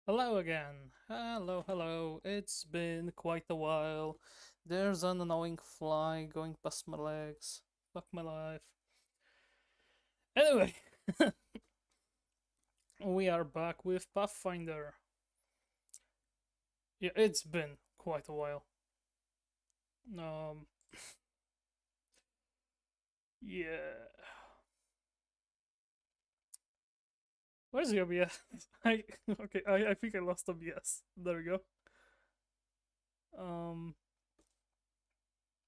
Hello again. Hello, hello. It's been quite a while. There's an annoying fly going past my legs. Fuck my life. Anyway, we are back with Pathfinder. Yeah, it's been quite a while. Um, yeah. Where's the OBS? Okay, I think I lost OBS. There we go. Um,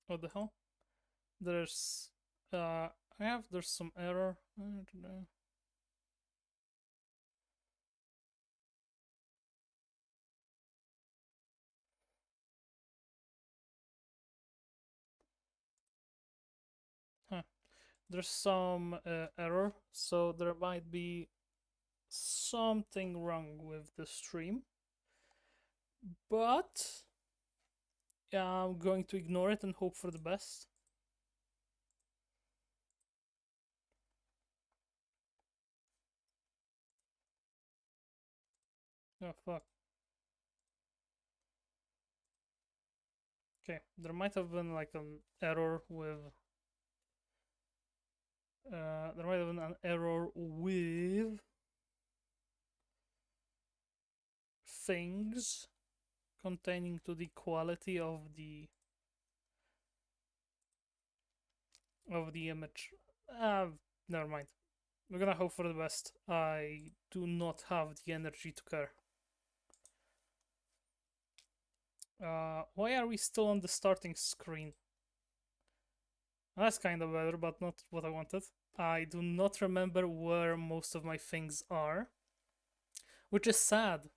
what the hell? There's there's some error. I don't know. Huh. There's some error, so there might be something wrong with the stream, but yeah, I'm going to ignore it and hope for the best. Oh fuck. Okay, there might have been like an error with there might have been an error with things containing to the quality of the image. Never mind. We're gonna hope for the best. I do not have the energy to care. Why are we still on the starting screen? That's kind of better, but not what I wanted. I do not remember where most of my things are, which is sad.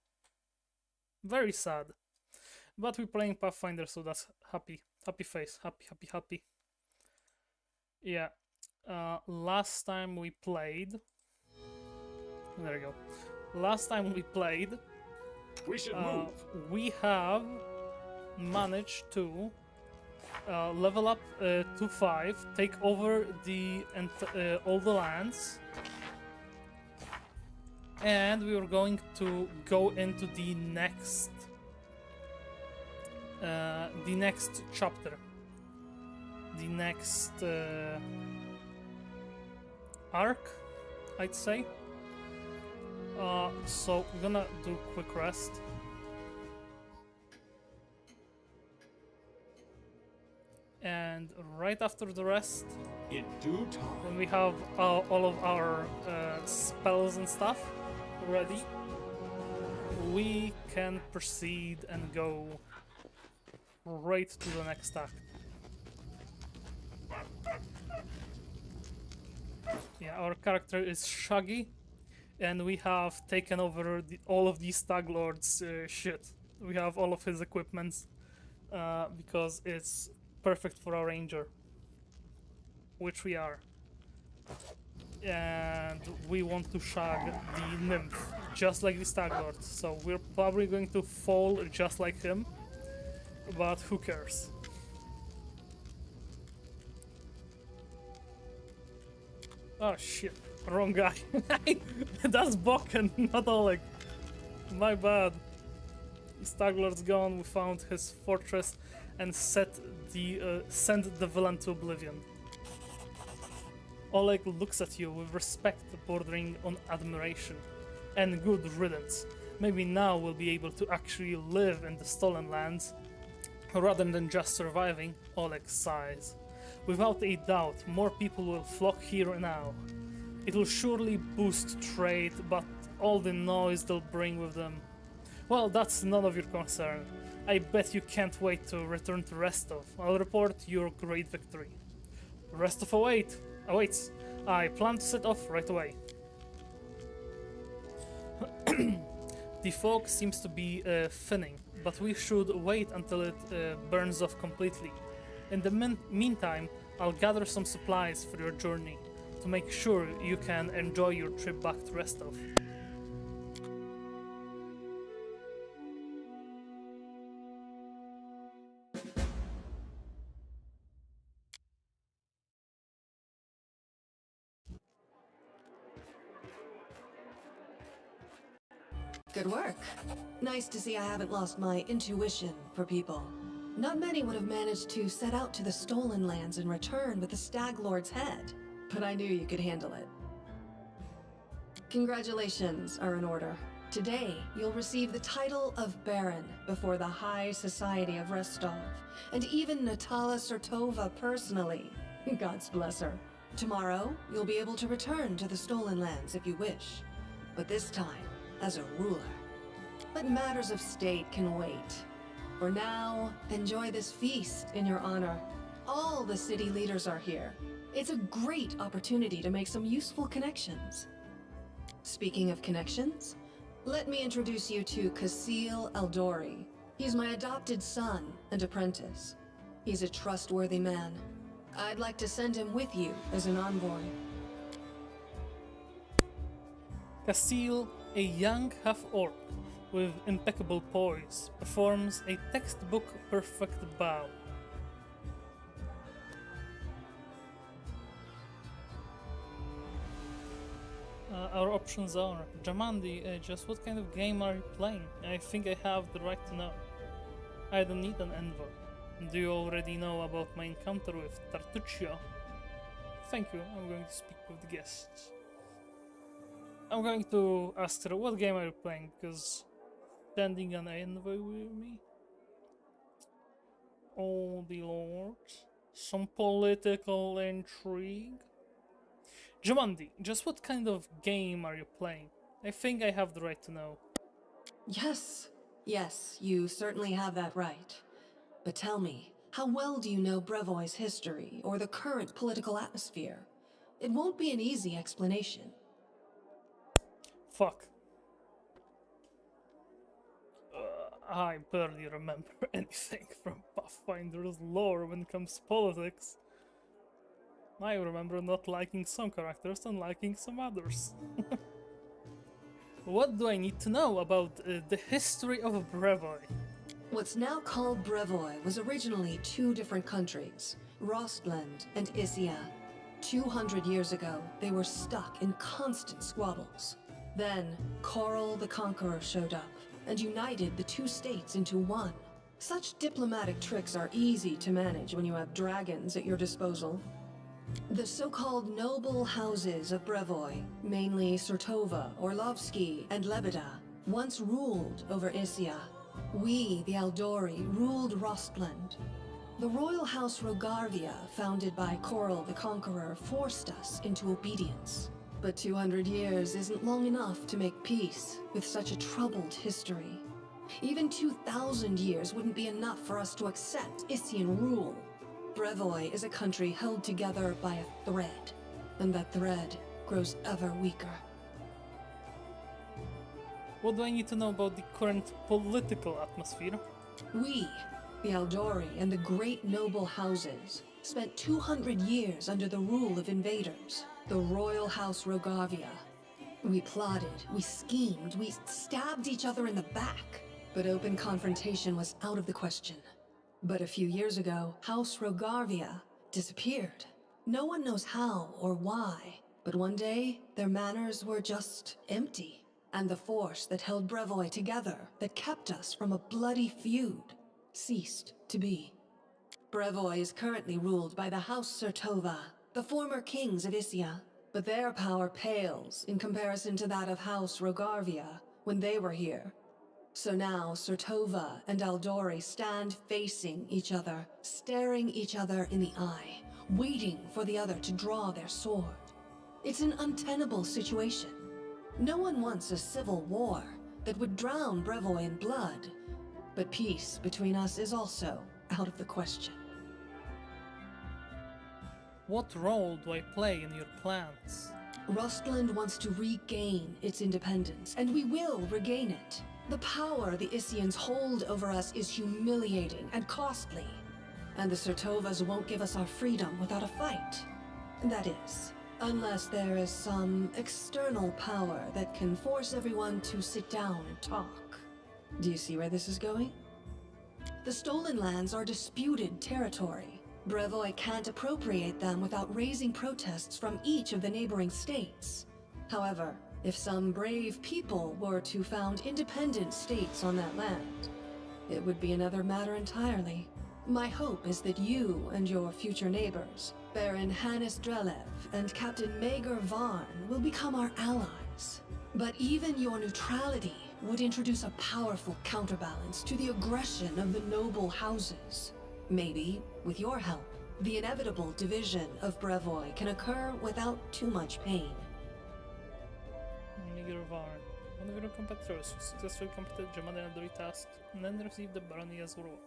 Very sad. But we're playing Pathfinder, so that's happy. Happy face. Happy, happy, happy. Yeah. Last time we played. There we go. Last time we played. We should move. We have managed to level up to 5, take over all the lands, and we are going to go into the next chapter, the next arc, I'd say. So we're gonna do a quick rest. And right after the rest, In due time. when we have all of our spells and stuff ready, we can proceed and go right to the next act. Yeah, our character is Shaggy, and we have taken over all of these Stag Lord's shit. We have all of his equipments because it's perfect for our ranger, which we are. And we want to shag the nymph, just like the Stag Lord. So we're probably going to fall just like him, but who cares? Oh shit, wrong guy. That's Bokken, not Oleg. My bad. Stag Lord's gone, we found his fortress and sent the villain to oblivion. Oleg looks at you with respect bordering on admiration. And good riddance. Maybe now we'll be able to actually live in the stolen lands rather than just surviving, Oleg sighs. Without a doubt, more people will flock here now. It will surely boost trade, but all the noise they'll bring with them. Well, that's none of your concern. I bet you can't wait to return to Restov. I'll report your great victory. Restov awaits. I plan to set off right away. The fog seems to be thinning, but we should wait until it burns off completely. In the meantime, I'll gather some supplies for your journey to make sure you can enjoy your trip back to Restov. Good work. Nice to see I haven't lost my intuition for people. Not many would have managed to set out to the Stolen Lands and return with the Stag Lord's head, but I knew you could handle it. Congratulations are in order. Today, you'll receive the title of Baron before the High Society of Rostov, and even Natala Sertova personally. God's bless her. Tomorrow, you'll be able to return to the Stolen Lands if you wish, but this time, as a ruler. But matters of state can wait. For now, enjoy this feast in your honor. All the city leaders are here. It's a great opportunity to make some useful connections. Speaking of connections, let me introduce you to Kasil Eldori. He's my adopted son and apprentice. He's a trustworthy man. I'd like to send him with you as an envoy. Casil, a young half-orc with impeccable poise, performs a textbook-perfect bow. Our options are Jamandi, just what kind of game are you playing? I think I have the right to know. I don't need an envoy. Do you already know about my encounter with Tartuccio? Thank you, I'm going to speak with the guests. I'm going to ask her, what game are you playing, because sending an envoy with me? Oh, the lord. Some political intrigue. Jamandi, just what kind of game are you playing? I think I have the right to know. Yes, you certainly have that right. But tell me, how well do you know Brevoy's history or the current political atmosphere? It won't be an easy explanation. Fuck. I barely remember anything from Pathfinder's lore when it comes to politics. I remember not liking some characters and liking some others. What do I need to know about the history of Brevoy? What's now called Brevoy was originally two different countries, Rostland and Issia. 200 years ago, they were stuck in constant squabbles. Then, Coral the Conqueror showed up and united the two states into one. Such diplomatic tricks are easy to manage when you have dragons at your disposal. The so-called noble houses of Brevoy, mainly Sertova, Orlovsky, and Lebeda, once ruled over Issia. We, the Eldori, ruled Rostland. The royal house Rogarvia, founded by Coral the Conqueror, forced us into obedience. But 200 years isn't long enough to make peace with such a troubled history. Even 2,000 years wouldn't be enough for us to accept Issian rule. Brevoy is a country held together by a thread, and that thread grows ever weaker. What do I need to know about the current political atmosphere? We, the Eldori and the great noble houses, spent 200 years under the rule of invaders, the royal house Rogarvia. We plotted, we schemed, we stabbed each other in the back, but open confrontation was out of the question. But a few years ago, House Rogarvia disappeared. No one knows how or why, but one day, their manors were just empty. And the force that held Brevoy together, that kept us from a bloody feud, ceased to be. Brevoy is currently ruled by the House Sertova, the former kings of Issia, but their power pales in comparison to that of House Rogarvia when they were here. So now Sertova and Eldori stand facing each other, staring each other in the eye, waiting for the other to draw their sword. It's an untenable situation. No one wants a civil war that would drown Brevoy in blood, but peace between us is also out of the question. What role do I play in your plans? Rostland wants to regain its independence, and we will regain it. The power the Issians hold over us is humiliating and costly, and the Sertovas won't give us our freedom without a fight. That is, unless there is some external power that can force everyone to sit down and talk. Do you see where this is going? The Stolen Lands are disputed territory. Brevoy can't appropriate them without raising protests from each of the neighboring states. However, If some brave people were to found independent states on that land, it would be another matter entirely. My hope is that you and your future neighbors, Baron Hannes Drelev and Captain Mager Varn, will become our allies. But even your neutrality would introduce a powerful counterbalance to the aggression of the noble houses. Maybe, with your help, the inevitable division of Brevoy can occur without too much pain. Miguel Varn. One of your competitors who successfully completed Jaman and Eldori tasks and then received the barony as reward.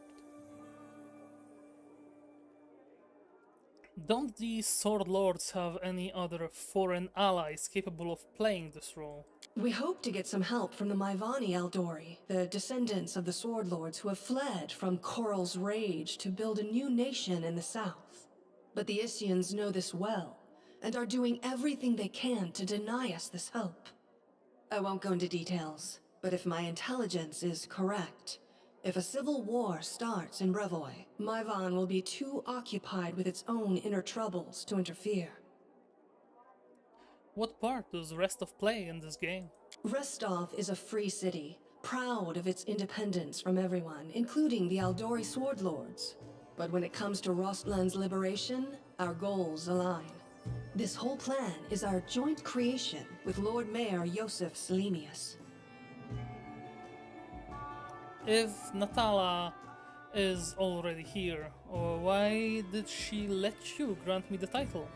Don't these Sword Lords have any other foreign allies capable of playing this role? We hope to get some help from the Maivani Eldori, the descendants of the Sword Lords who have fled from Koral's rage to build a new nation in the south. But the Isians know this well, and are doing everything they can to deny us this help. I won't go into details, but if my intelligence is correct, if a civil war starts in Brevoy, Maivan will be too occupied with its own inner troubles to interfere. What part does Restov play in this game? Restov is a free city, proud of its independence from everyone, including the Aldori Sword Lords. But when it comes to Rostland's liberation, our goals align. This whole plan is our joint creation with Lord Mayor Josef Selimius. If Natala is already here, why did she let you grant me the title?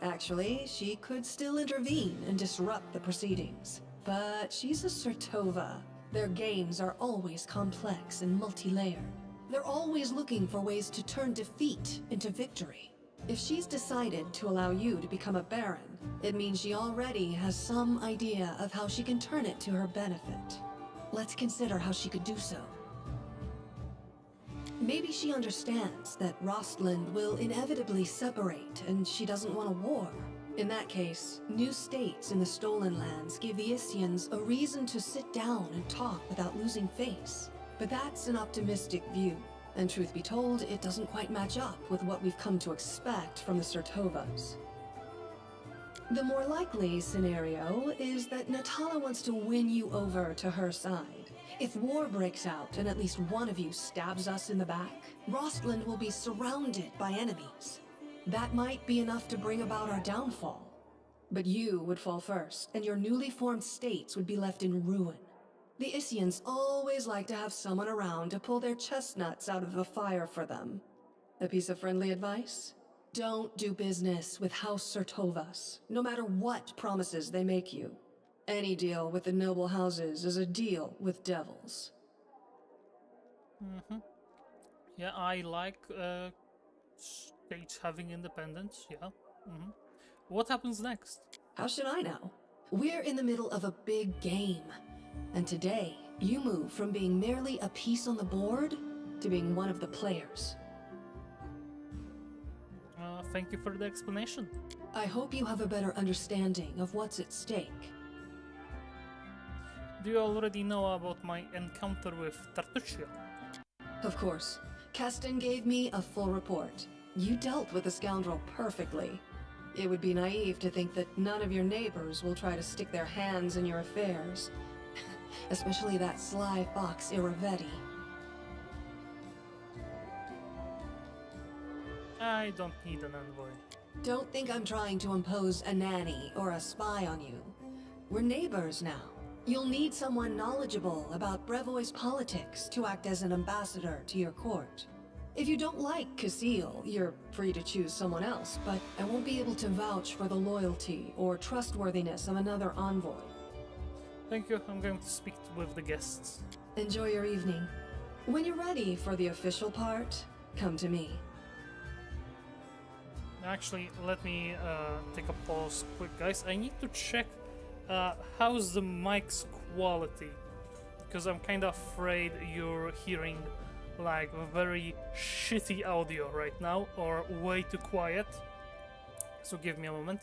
Actually, she could still intervene and disrupt the proceedings. But she's a Sertova. Their games are always complex and multi-layered. They're always looking for ways to turn defeat into victory. If she's decided to allow you to become a Baron, it means she already has some idea of how she can turn it to her benefit. Let's consider how she could do so. Maybe she understands that Rostland will inevitably separate and she doesn't want a war. In that case, new states in the Stolen Lands give the Isians a reason to sit down and talk without losing face. But that's an optimistic view, and truth be told, it doesn't quite match up with what we've come to expect from the Sertovas. The more likely scenario is that Natala wants to win you over to her side. If war breaks out and at least one of you stabs us in the back, Rostland will be surrounded by enemies. That might be enough to bring about our downfall. But you would fall first, and your newly formed states would be left in ruin. The Isians always like to have someone around to pull their chestnuts out of the fire for them. A piece of friendly advice? Don't do business with House Sertovas, no matter what promises they make you. Any deal with the noble houses is a deal with devils. Yeah, I like states having independence, yeah. What happens next? How should I know? We're in the middle of a big game. And today, you move from being merely a piece on the board to being one of the players. Thank you for the explanation. I hope you have a better understanding of what's at stake. Do you already know about my encounter with Tartuccio? Of course. Keston gave me a full report. You dealt with the scoundrel perfectly. It would be naive to think that none of your neighbors will try to stick their hands in your affairs. Especially that sly fox Iravetti. I don't need an envoy. Don't think I'm trying to impose a nanny or a spy on you. We're neighbors now. You'll need someone knowledgeable about Brevoy's politics to act as an ambassador to your court. If you don't like Casil, you're free to choose someone else, but I won't be able to vouch for the loyalty or trustworthiness of another envoy. Thank you, I'm going to speak with the guests. Enjoy your evening. When you're ready for the official part, come to me. Actually, let me take a pause quick, guys. I need to check how's the mic's quality, because I'm kind of afraid you're hearing like very shitty audio right now or way too quiet. So give me a moment.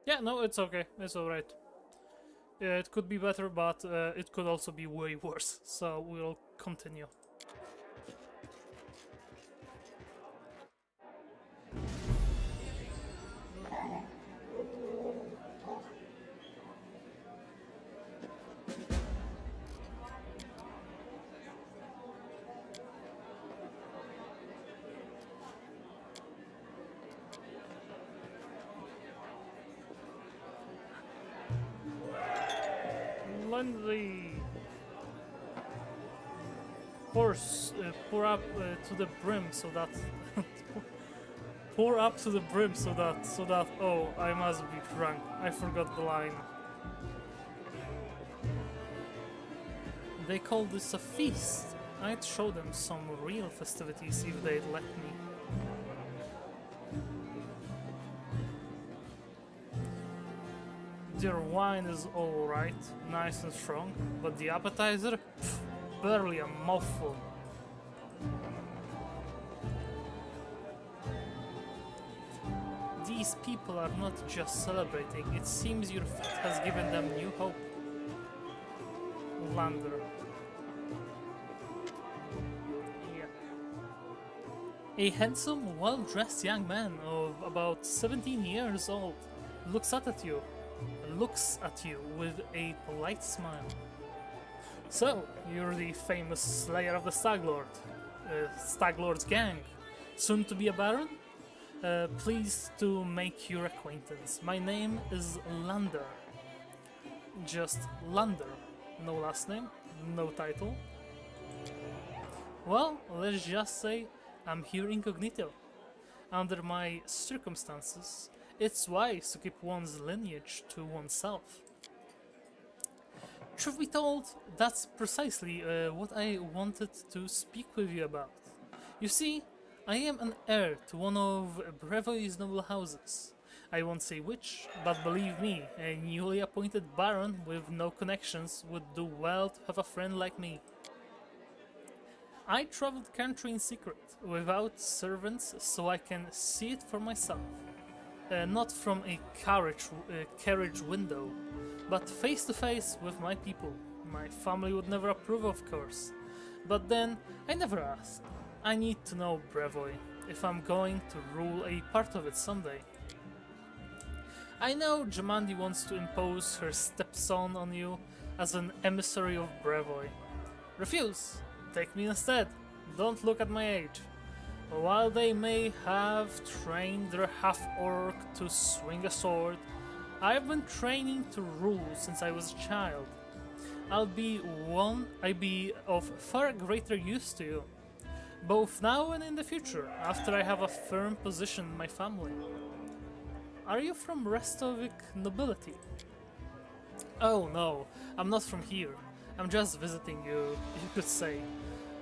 Yeah, no, it's okay. It's alright. Yeah, it could be better, but it could also be way worse. So we'll continue. Lindsay! Horse, pour up to the brim so that... pour up to the brim so that... Oh, I must be drunk. I forgot the line. They call this a feast. I'd show them some real festivities if they'd let me. Their wine is alright, nice and strong, but the appetizer? Pff, barely a mouthful. These people are not just celebrating, it seems your feat has given them new hope. Lander. Yeah. A handsome, well-dressed young man of about 17 years old looks at you with a polite smile. So, you're the famous slayer of the Stag Lord's gang, soon to be a baron? Pleased to make your acquaintance. My name is Lander. Just Lander. No last name, no title. Well, let's just say I'm here incognito. Under my circumstances, it's wise to keep one's lineage to oneself. Truth be told, that's precisely what I wanted to speak with you about. You see, I am an heir to one of Brevoy's noble houses. I won't say which, but believe me, a newly appointed baron with no connections would do well to have a friend like me. I traveled the country in secret, without servants, so I can see it for myself. Not from a carriage window, but face to face with my people. My family would never approve, of course. But then, I never asked. I need to know Brevoy, if I'm going to rule a part of it someday. I know Jamandi wants to impose her stepson on you as an emissary of Brevoy. Refuse. Take me instead. Don't look at my age. While they may have trained their half-orc to swing a sword, I've been training to rule since I was a child. I'd be of far greater use to you, both now and in the future, after I have a firm position in my family. Are you from Restovic nobility? Oh no, I'm not from here. I'm just visiting you could say.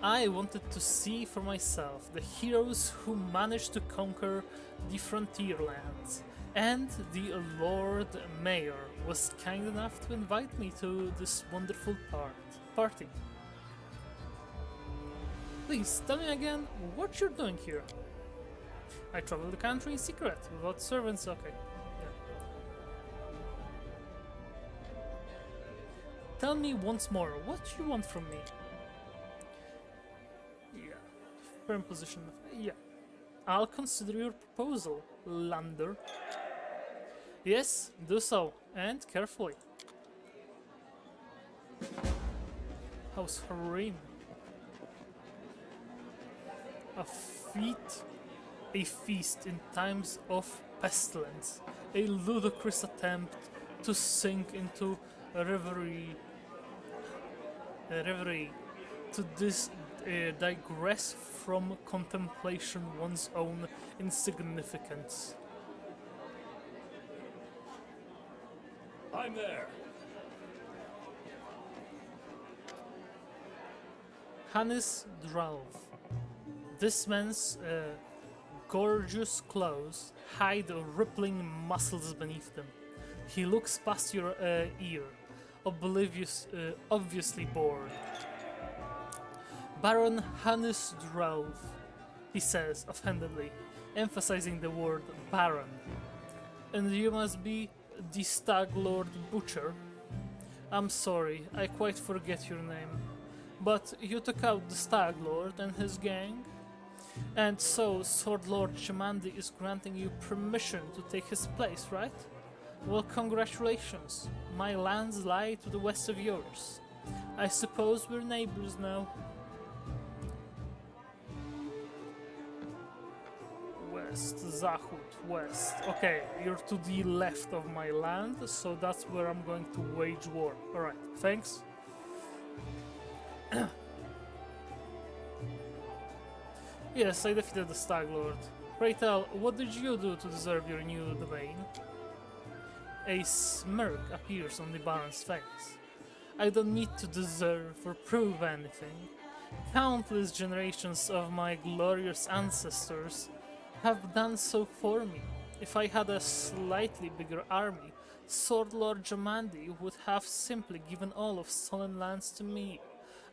I wanted to see for myself the heroes who managed to conquer the frontier lands, and the Lord Mayor was kind enough to invite me to this wonderful party. Please tell me again what you're doing here. I travel the country in secret, without servants, okay. Yeah. Tell me once more what you want from me. Yeah, firm position. Yeah, I'll consider your proposal, Lander. Yes, do so, and carefully. House Harim. A feast in times of pestilence, a ludicrous attempt to sink into reverie, to digress from contemplation one's own insignificance. I'm there. Hannes Dralv. This man's gorgeous clothes hide rippling muscles beneath them. He looks past your ear, obviously bored. Baron Hannes Dralv, he says offhandedly, emphasizing the word Baron. And you must be the Stag Lord Butcher. I'm sorry, I quite forget your name. But you took out the Stag Lord and his gang? And so, Sword Lord Jamandi is granting you permission to take his place, right? Well, congratulations. My lands lie to the west of yours. I suppose we're neighbors now. West, Zahut, west. Okay, you're to the left of my land, so that's where I'm going to wage war. Alright, thanks. Yes, I defeated the Stag Lord. Pray tell, what did you do to deserve your new domain? A smirk appears on the Baron's face. I don't need to deserve or prove anything. Countless generations of my glorious ancestors have done so for me. If I had a slightly bigger army, Sword Lord Jamandi would have simply given all of Sullen lands to me.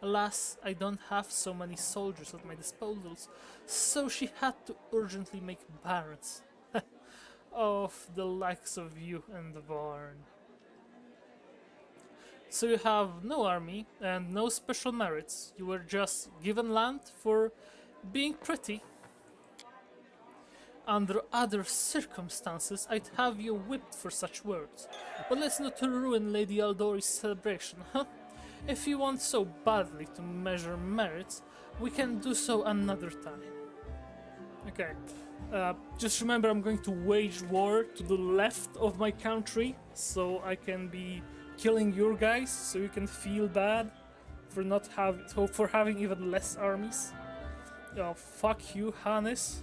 Alas, I don't have so many soldiers at my disposals, so she had to urgently make barons. Of the likes of you and the Varn. So you have no army and no special merits. You were just given land for being pretty. Under other circumstances, I'd have you whipped for such words. But let's not ruin Lady Aldori's celebration, huh? If you want so badly to measure merits, we can do so another time. Okay. Just remember, I'm going to wage war to the left of my country, so I can be killing your guys, so you can feel bad for for having even less armies. Oh, fuck you, Hannes.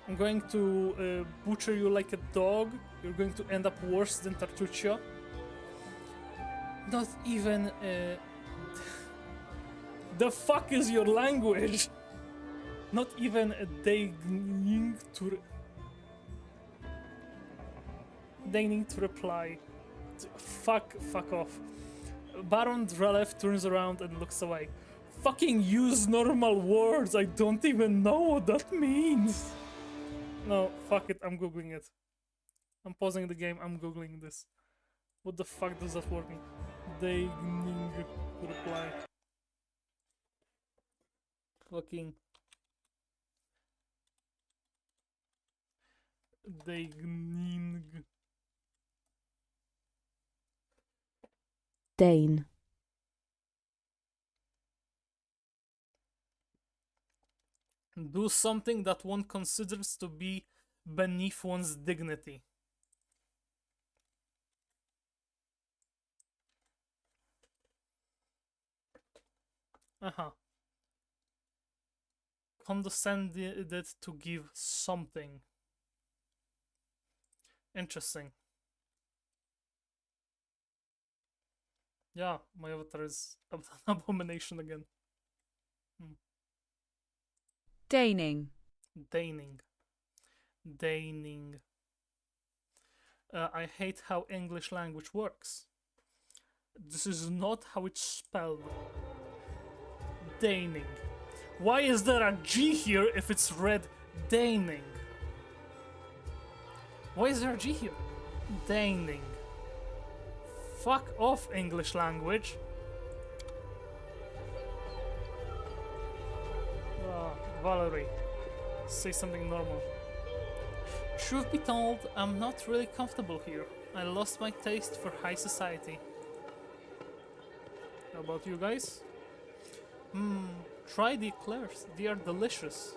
I'm going to butcher you like a dog. You're going to end up worse than Tartuccio. Not even. The fuck is your language? Not even a deigning to reply. Fuck off. Baron Drelev turns around and looks away. Fucking use normal words, I don't even know what that means. No, fuck it, I'm googling it. I'm pausing the game, I'm googling this. What the fuck does that word mean? Deigning to reply. Fucking Deigning. Dane. Do something that one considers to be beneath one's dignity. Condescended to give something. Interesting. Yeah, my avatar is an abomination again. Deigning. Deigning. I hate how English language works. This is not how it's spelled. Deigning. Why is there a G here if it's read deigning? Why is there a G here? Deigning. Fuck off, English language. Valerie, say something normal. Truth be told, I'm not really comfortable here. I lost my taste for high society. How about you guys? Try the eclairs. They are delicious.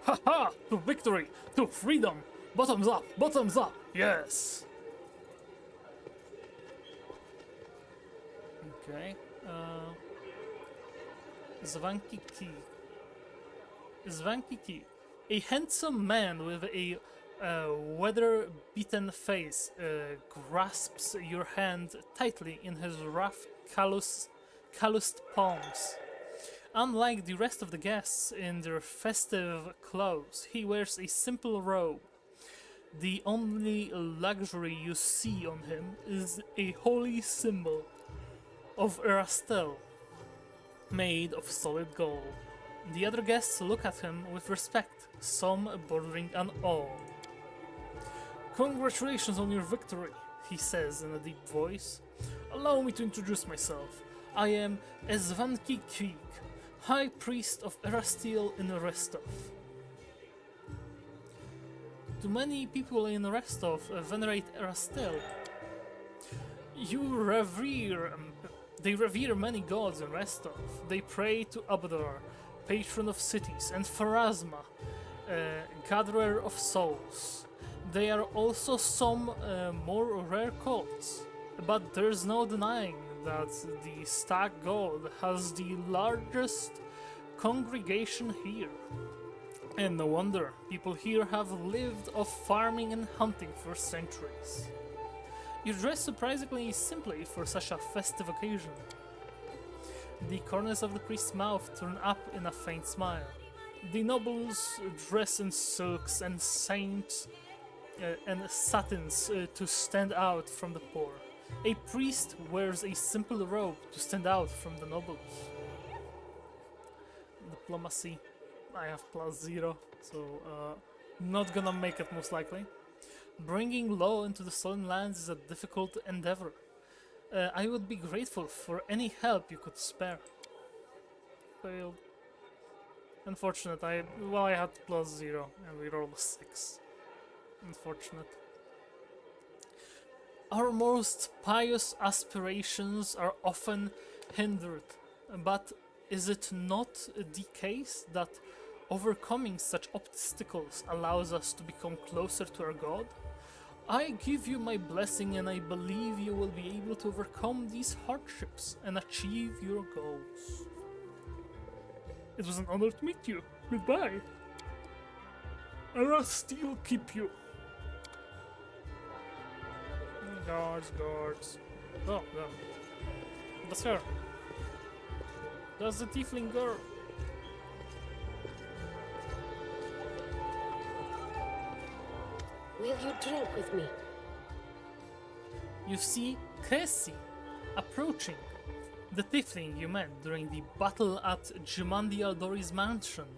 Haha! To victory! To freedom! Bottoms up! Bottoms up! Yes! Okay. Zvankiki. A handsome man with a weather-beaten face grasps your hand tightly in his rough, calloused palms. Unlike the rest of the guests in their festive clothes, he wears a simple robe. The only luxury you see on him is a holy symbol of Erastel, made of solid gold. The other guests look at him with respect, some bordering on awe. Congratulations on your victory. he says in a deep voice. Allow me to introduce myself. I am Ezvanki, High Priest of Erasteel in Restov. To many people in Restov venerate Erasteel. They revere many gods in Restov. They pray to Abadar, patron of cities, and Pharasma, gatherer of souls. There are also some more rare cults, but there's no denying that the Stag God has the largest congregation here. And no wonder, people here have lived off farming and hunting for centuries. You dress surprisingly simply for such a festive occasion. The corners of the priest's mouth turn up in a faint smile. The nobles dress in silks and saints and satins to stand out from the poor. A priest wears a simple robe to stand out from the nobles. Diplomacy, I have +0, so not gonna make it most likely. Bringing law into the Stolen Lands is a difficult endeavor. I would be grateful for any help you could spare. Failed. Unfortunate, I had +0 and we rolled a 6. Unfortunate. Our most pious aspirations are often hindered, but is it not the case that overcoming such obstacles allows us to become closer to our God? I give you my blessing and I believe you will be able to overcome these hardships and achieve your goals. It was an honor to meet you. Goodbye. I'll still keep you. Guards. Oh, no. That's her. That's the tiefling girl. Will you drink with me? You see Cassie approaching, the tiefling you met during the battle at Jumandi Aldori's mansion.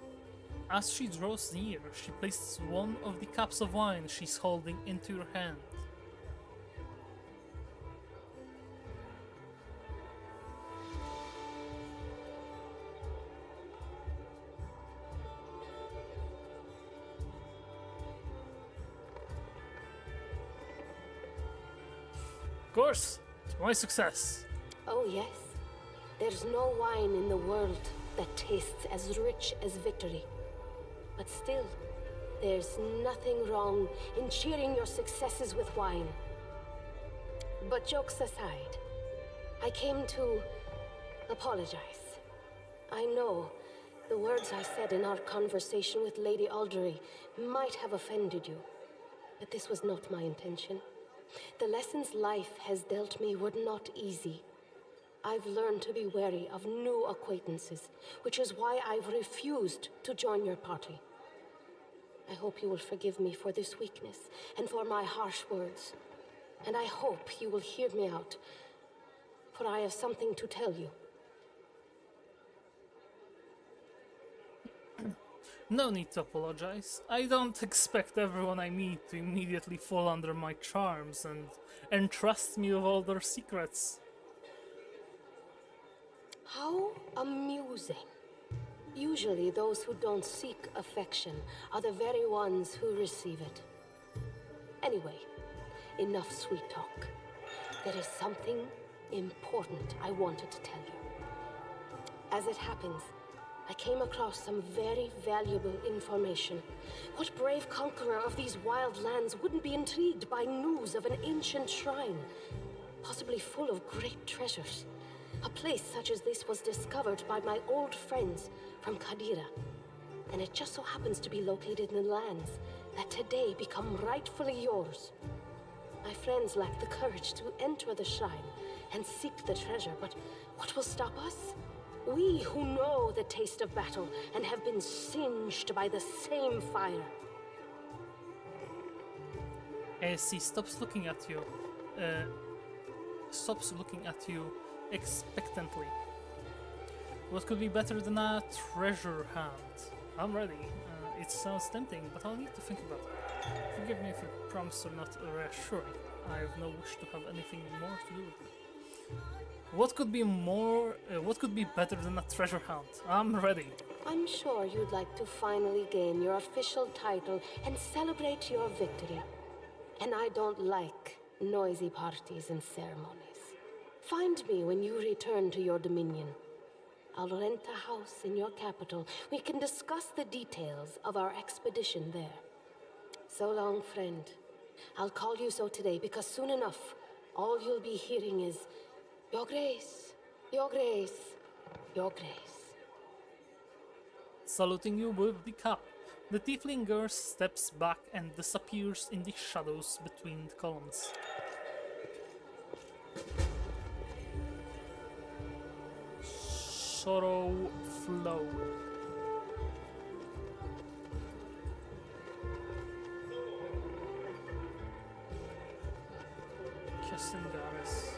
As she draws near, she places one of the cups of wine she's holding into your hand. Of course, it's my success. Oh, yes. There's no wine in the world that tastes as rich as victory. But still, there's nothing wrong in cheering your successes with wine. But jokes aside, I came to apologize. I know the words I said in our conversation with Lady Aldery might have offended you, but this was not my intention. The lessons life has dealt me were not easy. I've learned to be wary of new acquaintances, which is why I've refused to join your party. I hope you will forgive me for this weakness and for my harsh words. And I hope you will hear me out, for I have something to tell you. No need to apologize. I don't expect everyone I meet to immediately fall under my charms and entrust me with all their secrets. How amusing. Usually those who don't seek affection are the very ones who receive it. Anyway, enough sweet talk. There is something important I wanted to tell you. As it happens, I came across some very valuable information. What brave conqueror of these wild lands wouldn't be intrigued by news of an ancient shrine, possibly full of great treasures? A place such as this was discovered by my old friends from Kadira, and it just so happens to be located in the lands that today become rightfully yours. My friends lack the courage to enter the shrine and seek the treasure, but what will stop us? We who know the taste of battle and have been singed by the same fire. As he stops looking at you, expectantly. What could be better than a treasure hunt? I'm ready. It sounds tempting, but I'll need to think about it. Forgive me if your prompts are not reassuring. I have no wish to have anything more to do with it. What could be more? What could be better than a treasure hunt? I'm ready. I'm sure you'd like to finally gain your official title and celebrate your victory. And I don't like noisy parties and ceremonies. Find me when you return to your dominion. I'll rent a house in your capital. We can discuss the details of our expedition there. So long, friend. I'll call you so today because soon enough, all you'll be hearing is, Your Grace, Your Grace, Your Grace. Saluting you with the cup, the tiefling girl steps back and disappears in the shadows between the columns. Sorrow flow. Kissingaris.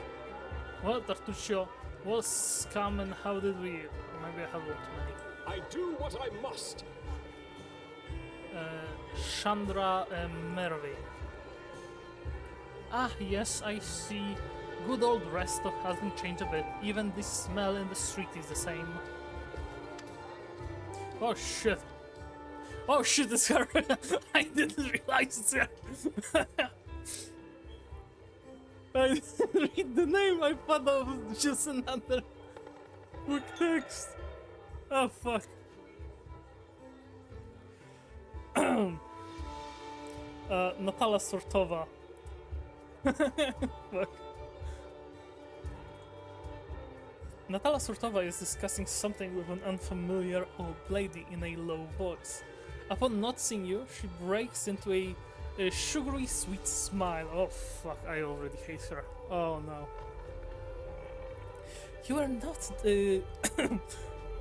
Well, Tartuccio, well, scum, and how did we? Maybe I have too many. I do what I must. Chandra Mervi. Ah, yes, I see. Good old Restov hasn't changed a bit. Even the smell in the street is the same. Oh shit. Oh shit, it's her. I didn't realize it's her. I didn't read the name. I thought that was just another quick text. Oh fuck. Natala Sortova. Fuck. Natala Sortova is discussing something with an unfamiliar old lady in a low voice. Upon noticing you, she breaks into a sugary sweet smile. Oh fuck, I already hate her. Oh no. You are not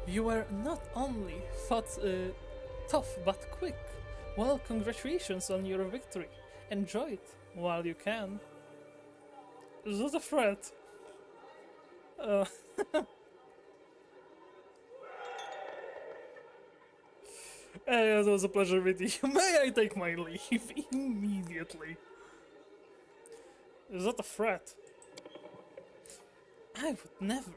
you were not only tough but quick. Well, congratulations on your victory. Enjoy it while you can. Is that a threat? Hey, it was a pleasure meeting you. May I take my leave immediately? Is that a threat? I would never.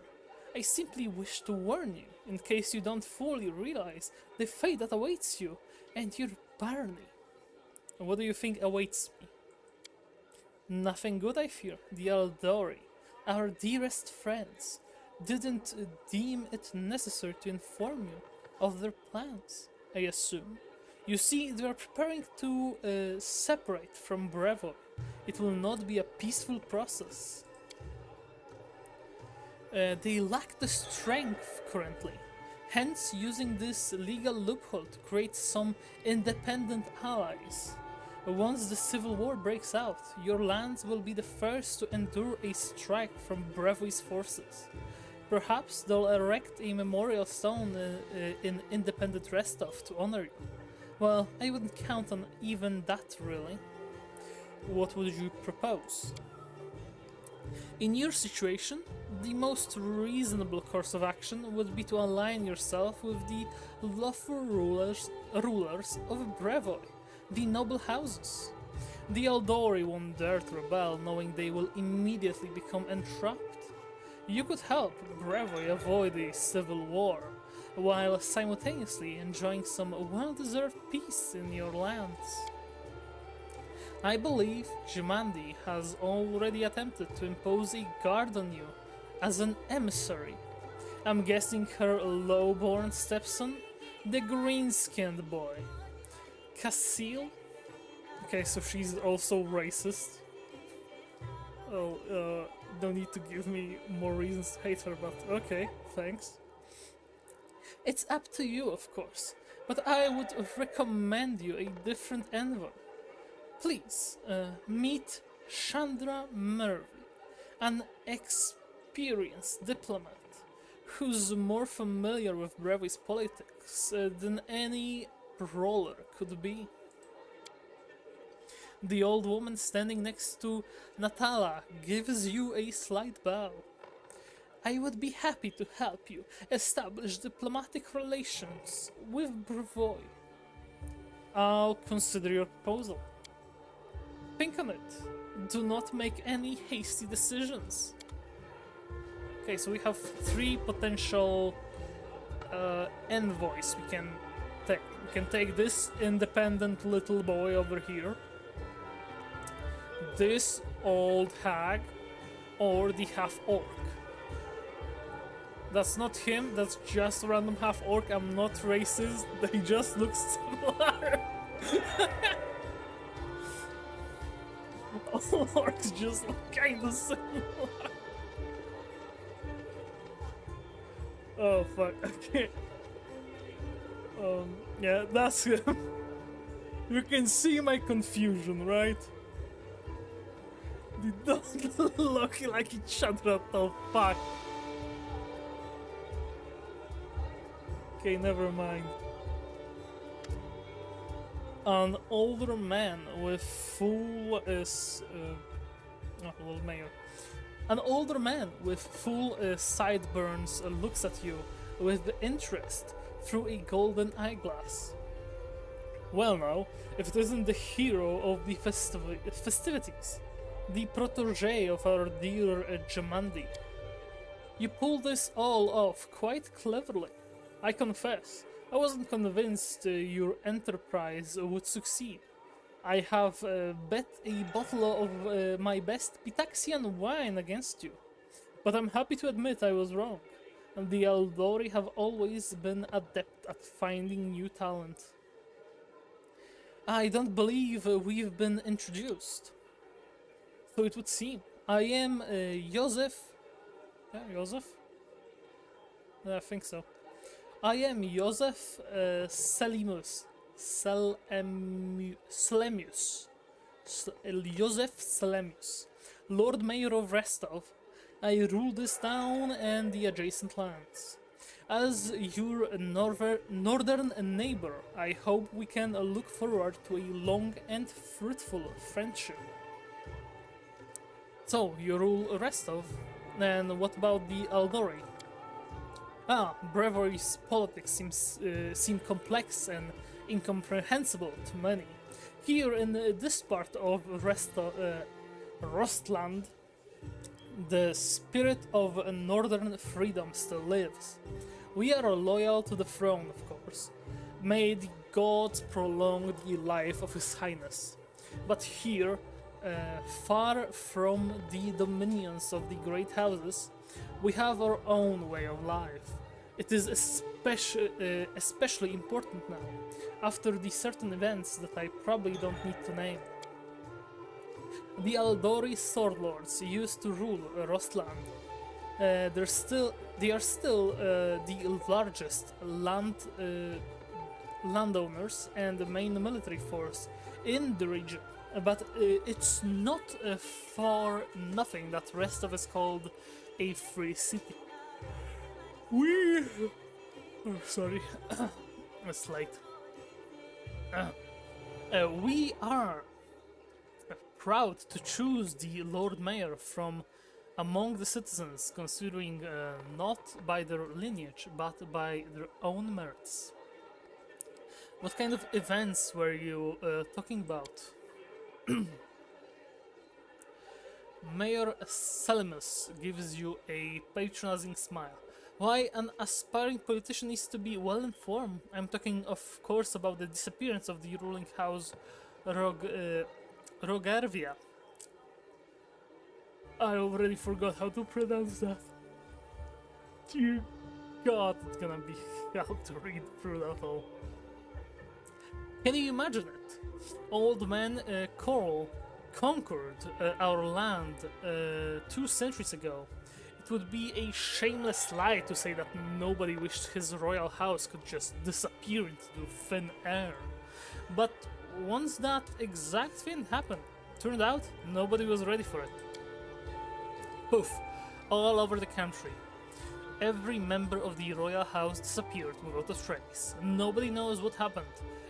I simply wish to warn you, in case you don't fully realize the fate that awaits you and your barony. What do you think awaits me? Nothing good, I fear. The Eldori, our dearest friends, didn't deem it necessary to inform you of their plans, I assume. You see, they are preparing to separate from Brevoy. It will not be a peaceful process. They lack the strength currently, hence using this legal loophole to create some independent allies. Once the civil war breaks out, your lands will be the first to endure a strike from Brevoy's forces. Perhaps they'll erect a memorial stone in independent Restov to honor you. Well, I wouldn't count on even that, really. What would you propose? In your situation, the most reasonable course of action would be to align yourself with the lawful rulers of Brevoy, the noble houses. The Eldori won't dare to rebel, knowing they will immediately become entrapped. You could help Brevoy avoid a civil war, while simultaneously enjoying some well-deserved peace in your lands. I believe Jumandi has already attempted to impose a guard on you as an emissary. I'm guessing her low-born stepson, the green-skinned boy. Cassil? Okay, so she's also racist. Oh, don't need to give me more reasons to hate her, but okay, thanks. It's up to you, of course, but I would recommend you a different envoy. Please, meet Chandra Mervi, an experienced diplomat who's more familiar with Brevoy's politics than any brawler could be. The old woman standing next to Natala gives you a slight bow. I would be happy to help you establish diplomatic relations with Brevoy. I'll consider your proposal. Think on it. do not make any hasty decisions. Okay, so we have 3 potential envoys we can take. We can take this independent little boy over here, this old hag, or the half-orc. That's not him, that's just a random half-orc. I'm not racist, they just look similar. All orcs just look kinda similar. Oh fuck, okay. Yeah, that's him. You can see my confusion, right? They don't look like each other at all, fuck. Okay, never mind. An older man with full Lord Mayor. An older man with full sideburns looks at you with interest through a golden eyeglass. Well now, if it isn't the hero of the festivities, the protege of our dear Jamandi. You pulled this all off quite cleverly. I confess, I wasn't convinced your enterprise would succeed. I have bet a bottle of my best Pitaxian wine against you, but I'm happy to admit I was wrong, and the Eldori have always been adept at finding new talent. I don't believe we've been introduced. So it would seem. I am Joseph. Yeah, Joseph? I think so. I am Joseph Selemius. Joseph Selemius, Lord Mayor of Restov. I rule this town and the adjacent lands. As your northern neighbor, I hope we can look forward to a long and fruitful friendship. So, you rule Restov, and what about the Eldori? Bravery's politics seem complex and incomprehensible to many. Here in this part of Rostland, the spirit of northern freedom still lives. We are loyal to the throne, of course. May the gods prolong the life of His Highness. But here, far from the dominions of the great houses, we have our own way of life. It is especially important now, after the certain events that I probably don't need to name. The Eldori sword lords used to rule Rostland. They are still the largest landowners and the main military force in the region. But it's not for nothing that Restov is called a free city. Sorry, it's late. We are proud to choose the Lord Mayor from among the citizens, considering not by their lineage, but by their own merits. What kind of events were you talking about? Mayor Selimus gives you a patronizing smile. Why, an aspiring politician needs to be well informed. I'm talking, of course, about the disappearance of the ruling house Rogarvia. I already forgot how to pronounce that. Dear God, it's gonna be hell to read through that all. Can you imagine it? Old man Coral conquered our land 2 centuries ago. It would be a shameless lie to say that nobody wished his royal house could just disappear into thin air. But once that exact thing happened, turned out nobody was ready for it. Poof, all over the country. Every member of the royal house disappeared without a trace. Nobody knows what happened.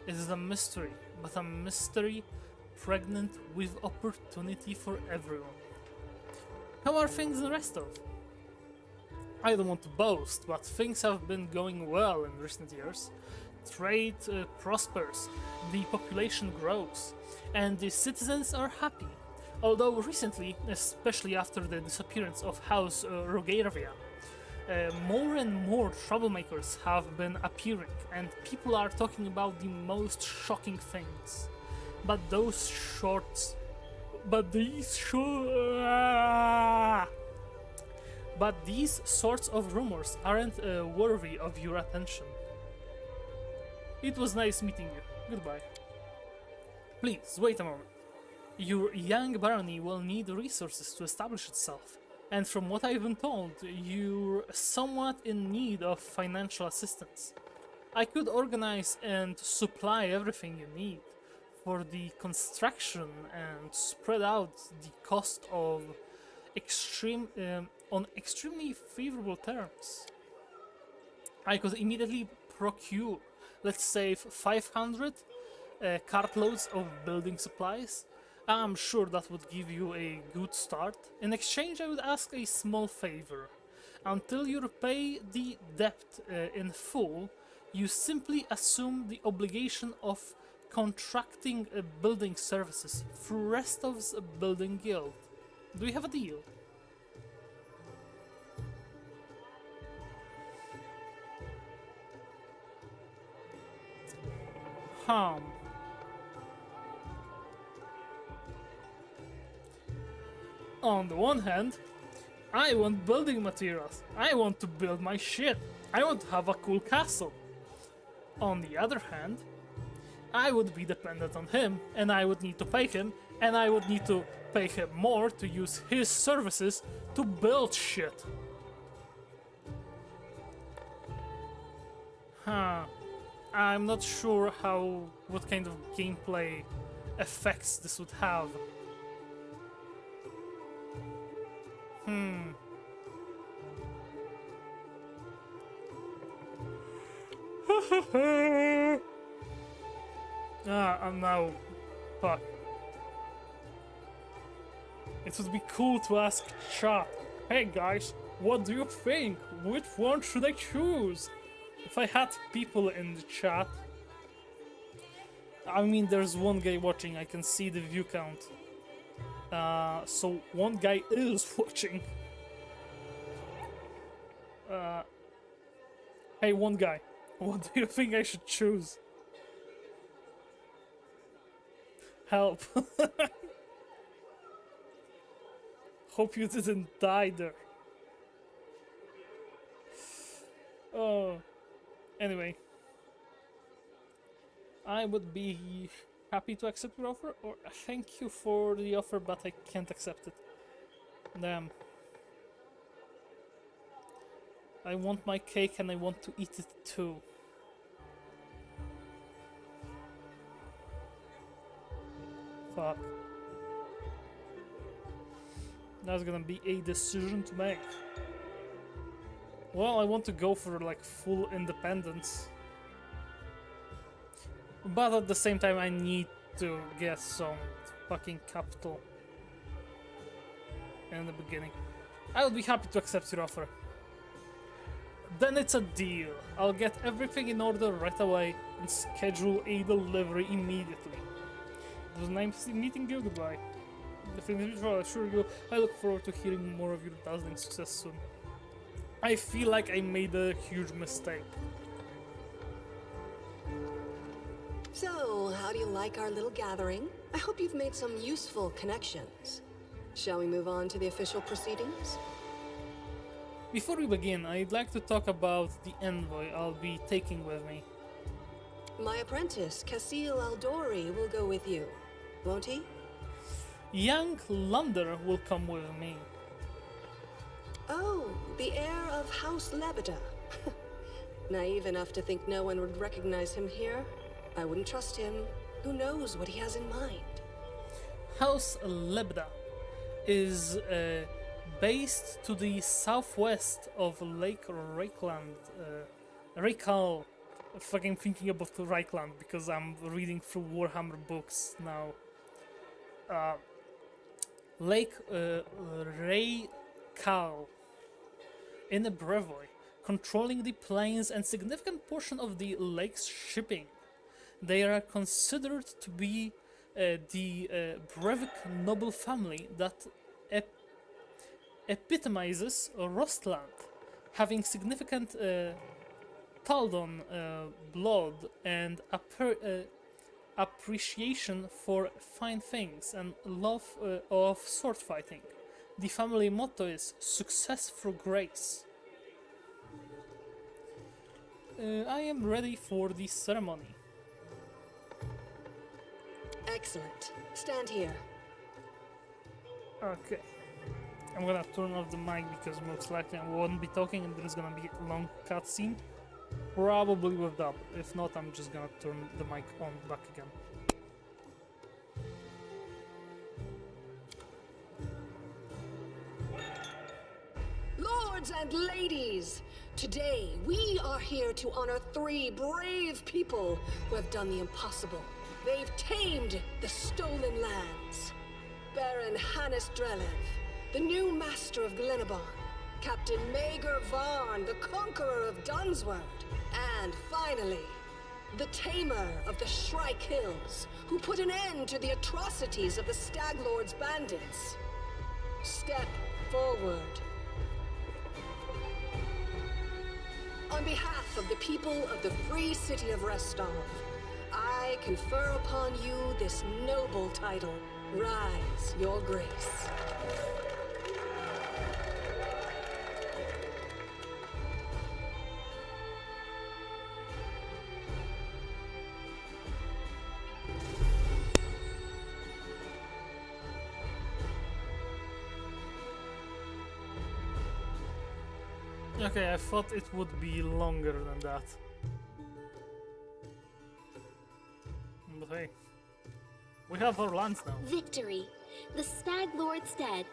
It is a mystery, but a mystery pregnant with opportunity for everyone. How are things in Restov? I don't want to boast, but things have been going well in recent years. Trade prospers, the population grows, and the citizens are happy. Although recently, especially after the disappearance of House Rogeravia, more and more troublemakers have been appearing, and people are talking about the most shocking things. But those shorts. But these But these sorts of rumors aren't worthy of your attention. It was nice meeting you. Goodbye. Please, wait a moment. Your young barony will need resources to establish itself, and from what I've been told, you're somewhat in need of financial assistance. I could organize and supply everything you need for the construction and spread out the cost of on extremely favorable terms. I could immediately procure, let's say, 500 cartloads of building supplies. I'm sure that would give you a good start. In exchange, I would ask a small favor. Until you repay the debt in full, you simply assume the obligation of contracting building services through Restov's building guild. Do we have a deal? On the one hand, I want building materials. I want to build my shit. I want to have a cool castle. On the other hand, I would be dependent on him, and I would need to pay him, and I would need to pay him more to use his services to build shit. I'm not sure what kind of gameplay effects this would have. And now, fuck. It would be cool to ask chat, hey guys, what do you think? Which one should I choose? If I had people in the chat. I mean, there's one guy watching, I can see the view count. So one guy is watching. Hey, one guy, what do you think I should choose? Help. Hope you didn't die there. Oh. Anyway. I would be happy to accept your offer, or thank you for the offer, but I can't accept it. Damn. I want my cake and I want to eat it too. Fuck. That's gonna be a decision to make. Well, I want to go for like full independence. But at the same time, I need to get some fucking capital in the beginning. I would be happy to accept your offer. Then it's a deal. I'll get everything in order right away and schedule a delivery immediately. It was nice meeting you. Goodbye. The thing is, I assure you, I look forward to hearing more of your dazzling success soon. I feel like I made a huge mistake. So, how do you like our little gathering? I hope you've made some useful connections. Shall we move on to the official proceedings? Before we begin, I'd like to talk about the envoy I'll be taking with me. My apprentice, Casil Aldori, will go with you, won't he? Young Lunder will come with me. Oh, the heir of House Lebeda. Naive enough to think no one would recognize him here. I wouldn't trust him. Who knows what he has in mind? House Lebeda is based to the southwest of Lake Reikland. Reikal. Fucking thinking about Reikland because I'm reading through Warhammer books now. Lake Reikal in the Brevoy, controlling the plains and significant portion of the lake's shipping. They are considered to be the Brevik noble family that epitomizes Rostland, having significant Taldon blood and appreciation for fine things and love of sword fighting. The family motto is "Success through Grace." I am ready for the ceremony. Excellent. Stand here. Okay. I'm gonna turn off the mic because most likely I won't be talking and there's gonna be a long cutscene. Probably with dub. If not, I'm just gonna turn the mic on back again. Lords and ladies, today we are here to honor 3 brave people who have done the impossible. They've tamed the stolen lands. Baron Hannes Drelev, the new master of Glenabon, Captain Maegor Varn, the conqueror of Dunsword, and finally, the tamer of the Shrike Hills, who put an end to the atrocities of the Stag Lord's bandits. Step forward. On behalf of the people of the free city of Restov, I confer upon you this noble title. Rise, your grace. Okay, I thought it would be longer than that. But hey, we have our lands now. Victory! The Stag Lord's dead,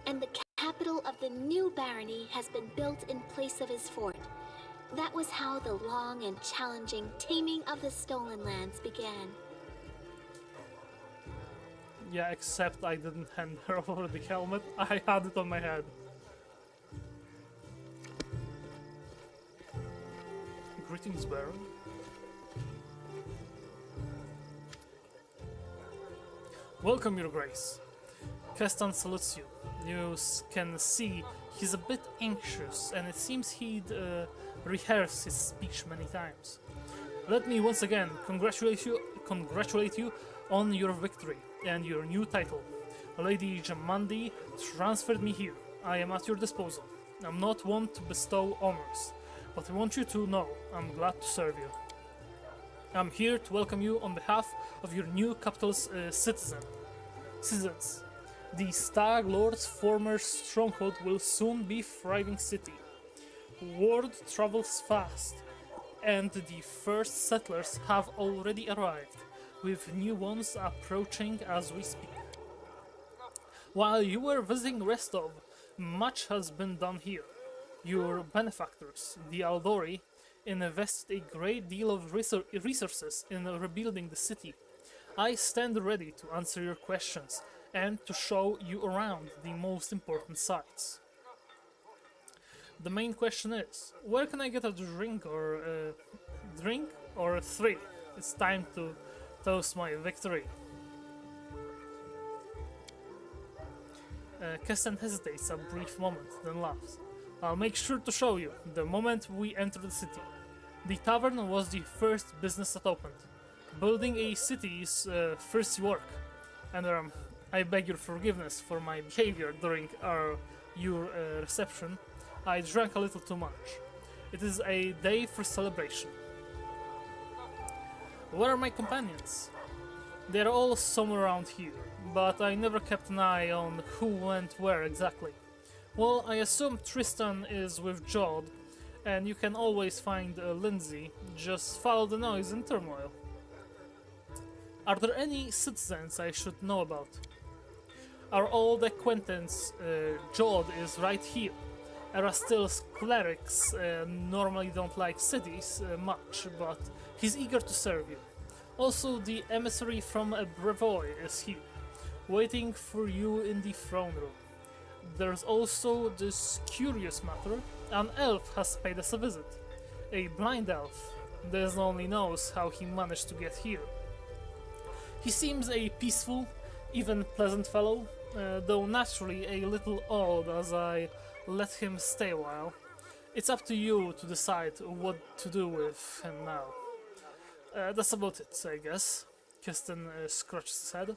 and the capital of the new barony has been built in place of his fort. That was how the long and challenging taming of the stolen lands began. Yeah, except I didn't hand her over the helmet. I had it on my head. Greetings, Baron. Welcome, Your Grace. Kestan salutes you. You can see he's a bit anxious, and it seems he'd rehearsed his speech many times. Let me once again congratulate you on your victory and your new title. Lady Jamandi transferred me here. I am at your disposal. I'm not one to bestow honors, but I want you to know I'm glad to serve you. I'm here to welcome you on behalf of your new capital's citizens. The Stag Lord's former stronghold will soon be a thriving city. Word travels fast, and the first settlers have already arrived, with new ones approaching as we speak. While you were visiting Restov, much has been done here. Your benefactors, the Aldori, invested a great deal of resources in rebuilding the city. I stand ready to answer your questions and to show you around the most important sites. The main question is, where can I get a drink or three? It's time to toast my victory. Kestan hesitates a brief moment, then laughs. I'll make sure to show you the moment we enter the city. The tavern was the first business that opened. Building a city is first work, and I beg your forgiveness for my behavior during your reception. I drank a little too much. It is a day for celebration. Where are my companions? They're all somewhere around here, but I never kept an eye on who went where exactly. Well, I assume Tristan is with Jod, and you can always find Lindsay. Just follow the noise and turmoil. Are there any citizens I should know about? Our old acquaintance Jod is right here. Erastil's clerics normally don't like cities much, but he's eager to serve you. Also, the emissary from Brevoy is here, waiting for you in the throne room. There's also this curious matter. An elf has paid us a visit. A blind elf. Desna only knows how he managed to get here. He seems a peaceful, even pleasant fellow, though naturally a little odd as I let him stay a while. It's up to you to decide what to do with him now. That's about it, I guess. Kirsten scratched his head.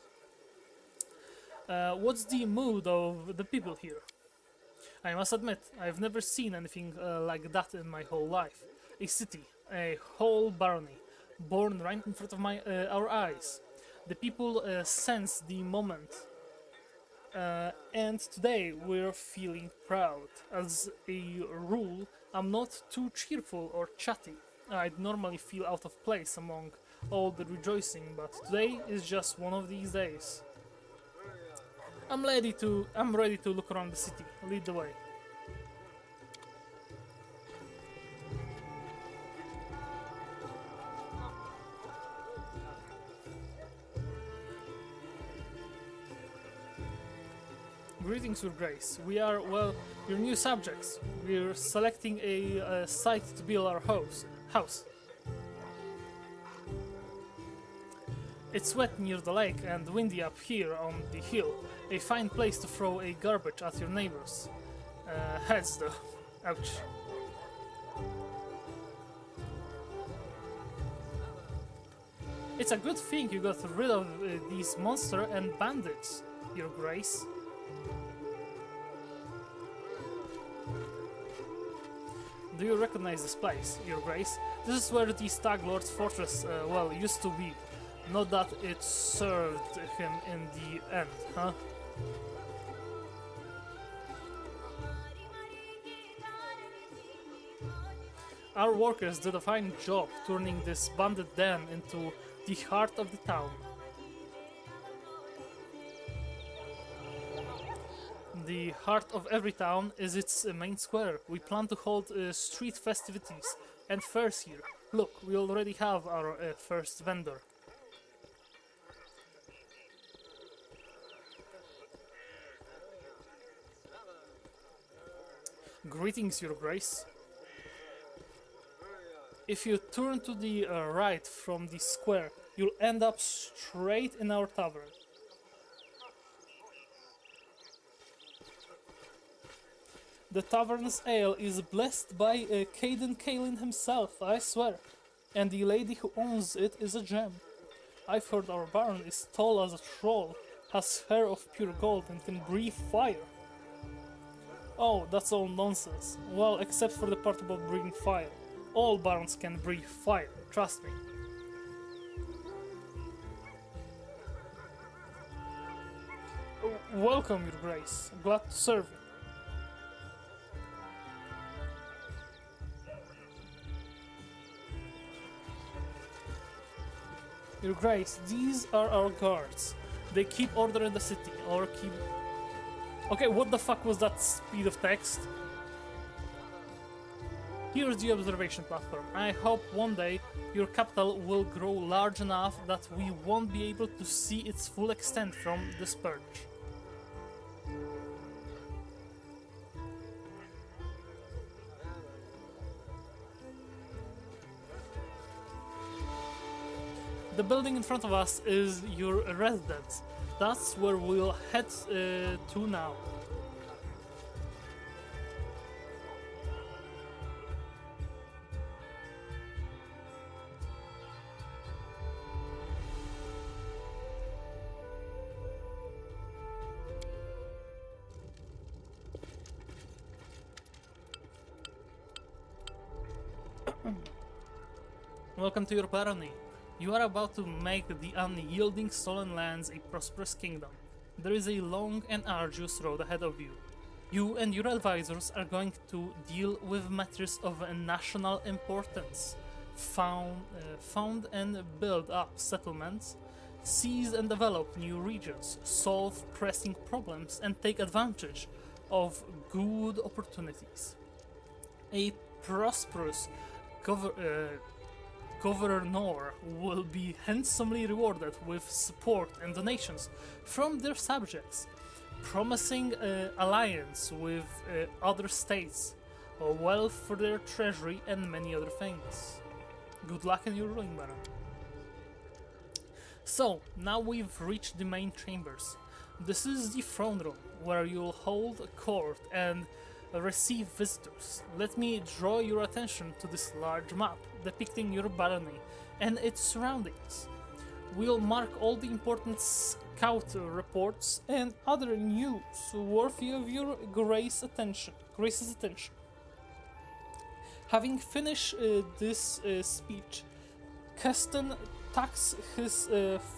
What's the mood of the people here? I must admit, I've never seen anything like that in my whole life. A city, a whole barony, born right in front of our eyes. The people sense the moment, and today we're feeling proud. As a rule, I'm not too cheerful or chatty. I'd normally feel out of place among all the rejoicing, but today is just one of these days. I'm ready to look around the city. Lead the way. Greetings, Your Grace. We are, well, your new subjects. We're selecting a site to build our house. It's wet near the lake and windy up here on the hill. A fine place to throw a garbage at your neighbors' heads, though. Ouch. It's a good thing you got rid of these monsters and bandits, Your Grace. Do you recognize this place, Your Grace? This is where the Stag Lord's fortress, well, used to be. Not that it served him in the end, huh? Our workers did a fine job turning this bandit den into the heart of the town. The heart of every town is its main square. We plan to hold street festivities and fairs here. Look, we already have our first vendor. Greetings, Your Grace. If you turn to the right from the square, you'll end up straight in our tavern. The tavern's ale is blessed by Caden Kalin himself, I swear. And the lady who owns it is a gem. I've heard our baron is tall as a troll, has hair of pure gold and can breathe fire. Oh, that's all nonsense. Well, except for the part about breathing fire. All barons can breathe fire, trust me. Welcome, Your Grace. Glad to serve you. Your Grace, these are our guards. They keep order in the city, or keep... Okay, what the fuck was that speed of text? Here's the observation platform. I hope one day your capital will grow large enough that we won't be able to see its full extent from this perch. The building in front of us is your residence. That's where we'll head to now. Welcome to your barony. You are about to make the unyielding stolen lands a prosperous kingdom. There is a long and arduous road ahead of you. You and your advisors are going to deal with matters of national importance. Found and build up settlements, seize and develop new regions, solve pressing problems and take advantage of good opportunities. A prosperous governor will be handsomely rewarded with support and donations from their subjects, promising alliance with other states, wealth for their treasury, and many other things. Good luck in your ruling, Baron. So, now we've reached the main chambers. This is the throne room, where you'll hold a court and receive visitors. Let me draw your attention to this large map depicting your barony and its surroundings. We'll mark all the important scout reports and other news worthy of your Grace's attention. Having finished this speech, Keston tucks his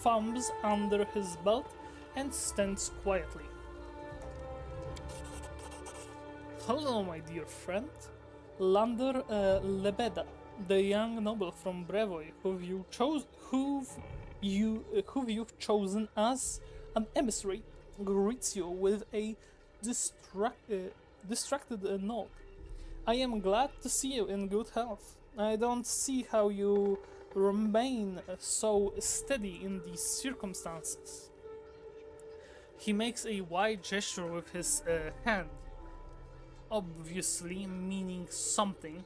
thumbs under his belt and stands quietly. Hello, my dear friend. Lander Lebeda, the young noble from Brevoy, who you've chosen as an emissary, greets you with a distracted nod. I am glad to see you in good health. I don't see how you remain so steady in these circumstances. He makes a wide gesture with his hand, obviously meaning something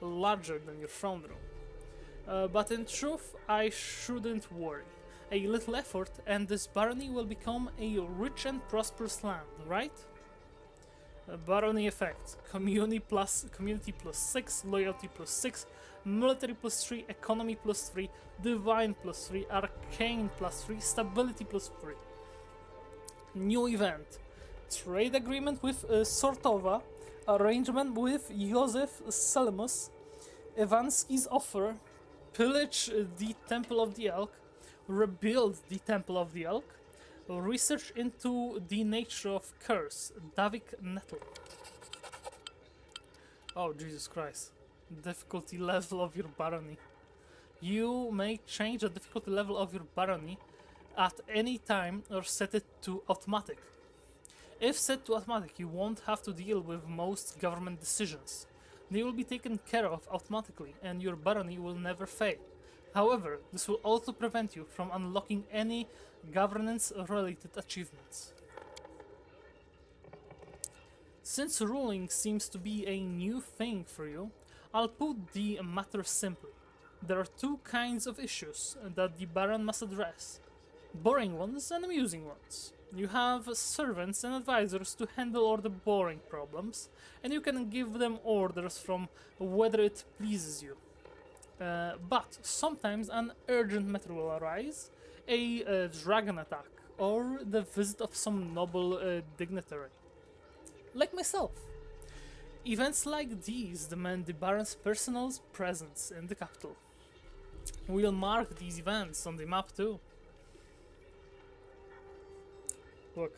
larger than your throne room. But in truth, I shouldn't worry. A little effort and this barony will become a rich and prosperous land, right? Barony effect: community plus 6, loyalty plus 6, military plus 3, economy plus 3, divine plus 3, arcane plus 3, stability plus 3. New event: trade agreement with Sortova, arrangement with Joseph Selimus, Evansky's offer, pillage the Temple of the Elk, rebuild the Temple of the Elk, research into the nature of curse, Davik Nettle. Oh, Jesus Christ. Difficulty level of your barony. You may change the difficulty level of your barony at any time or set it to automatic. If set to automatic, you won't have to deal with most government decisions. They will be taken care of automatically and your barony will never fail. However, this will also prevent you from unlocking any governance-related achievements. Since ruling seems to be a new thing for you, I'll put the matter simply. There are two kinds of issues that the Baron must address: boring ones and amusing ones. You have servants and advisors to handle all the boring problems, and you can give them orders from whether it pleases you. But sometimes an urgent matter will arise, a dragon attack, or the visit of some noble dignitary. Like myself. Events like these demand the Baron's personal presence in the capital. We'll mark these events on the map too. Look.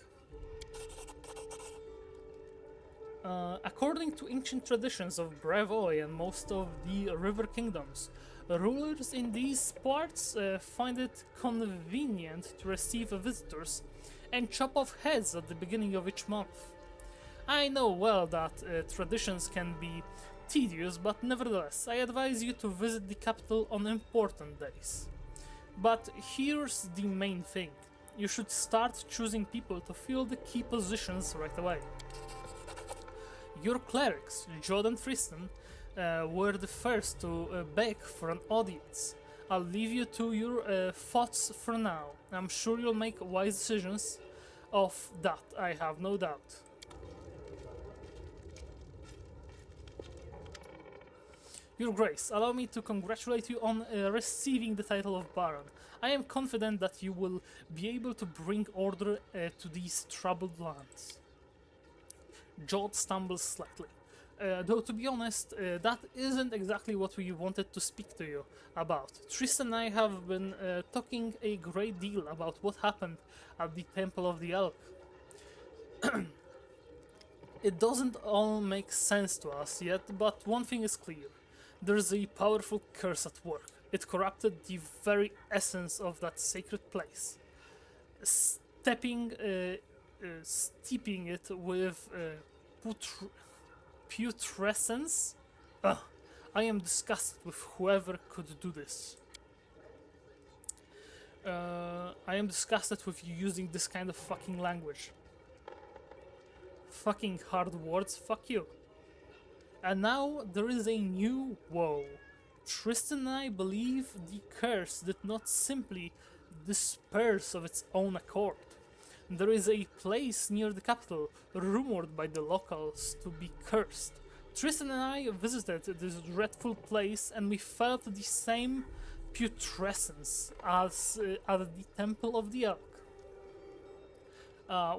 According to ancient traditions of Brevoy and most of the river kingdoms, rulers in these parts find it convenient to receive visitors and chop off heads at the beginning of each month. I know well that traditions can be tedious, but nevertheless, I advise you to visit the capital on important days. But here's the main thing. You should start choosing people to fill the key positions right away. Your clerics, Jod and Tristan, were the first to beg for an audience. I'll leave you to your thoughts for now. I'm sure you'll make wise decisions. Of that, I have no doubt. Your Grace, allow me to congratulate you on receiving the title of Baron. I am confident that you will be able to bring order to these troubled lands. Jod stumbles slightly. Though to be honest, that isn't exactly what we wanted to speak to you about. Tristan and I have been talking a great deal about what happened at the Temple of the Elk. It doesn't all make sense to us yet, but one thing is clear. There's a powerful curse at work. It corrupted the very essence of that sacred place. Steeping it with putrescence. I am disgusted with whoever could do this. I am disgusted with you using this kind of fucking language. Fucking hard words, fuck you. And now there is a new woe. Tristan and I believe the curse did not simply disperse of its own accord. There is a place near the capital rumored by the locals to be cursed. Tristan and I visited this dreadful place and we felt the same putrescence as at the Temple of the Elk.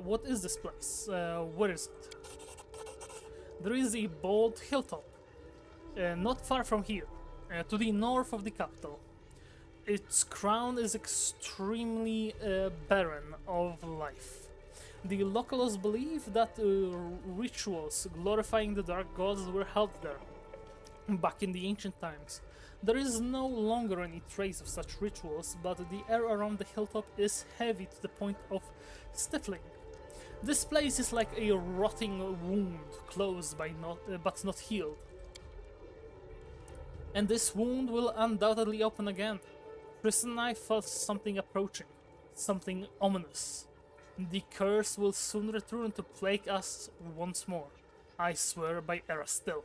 What is this place? Where is it? There is a bold hilltop, not far from here, to the north of the capital. Its crown is extremely barren of life. The locals believe that rituals glorifying the dark gods were held there back in the ancient times. There is no longer any trace of such rituals, but the air around the hilltop is heavy to the point of stifling. This place is like a rotting wound, closed but not healed. And this wound will undoubtedly open again. Tristan and I felt something approaching, something ominous. The curse will soon return to plague us once more. I swear by Erastil.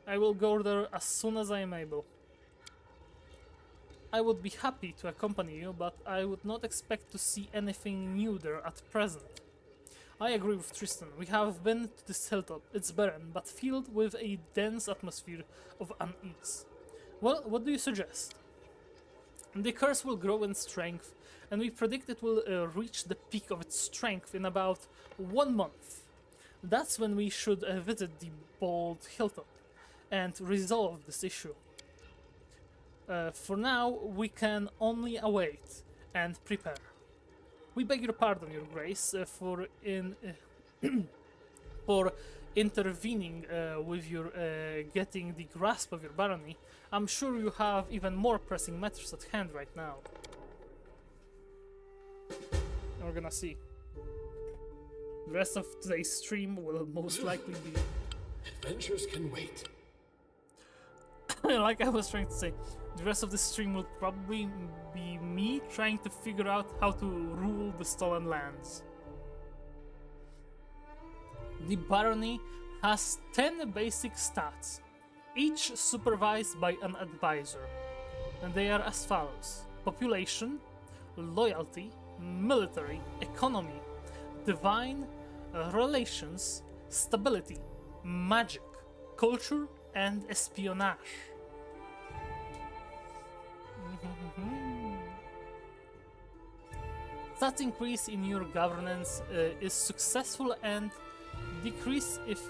I will go there as soon as I am able. I would be happy to accompany you, but I would not expect to see anything new there at present. I agree with Tristan. We have been to this hilltop. It's barren, but filled with a dense atmosphere of unease. Well, what do you suggest? The curse will grow in strength, and we predict it will reach the peak of its strength in about 1 month. That's when we should visit the bold hilltop and resolve this issue. For now, we can only await and prepare. We beg your pardon, Your Grace, for intervening with your getting the grasp of your barony. I'm sure you have even more pressing matters at hand right now. We're gonna see. The rest of today's stream will most likely be... Adventures can wait. Like I was trying to say, the rest of the stream will probably be me trying to figure out how to rule the stolen lands. The barony has 10 basic stats, each supervised by an advisor, and they are as follows: population, loyalty, military, economy, divine, relations, stability, magic, culture, and espionage. Stats increase in your governance is successful and decrease if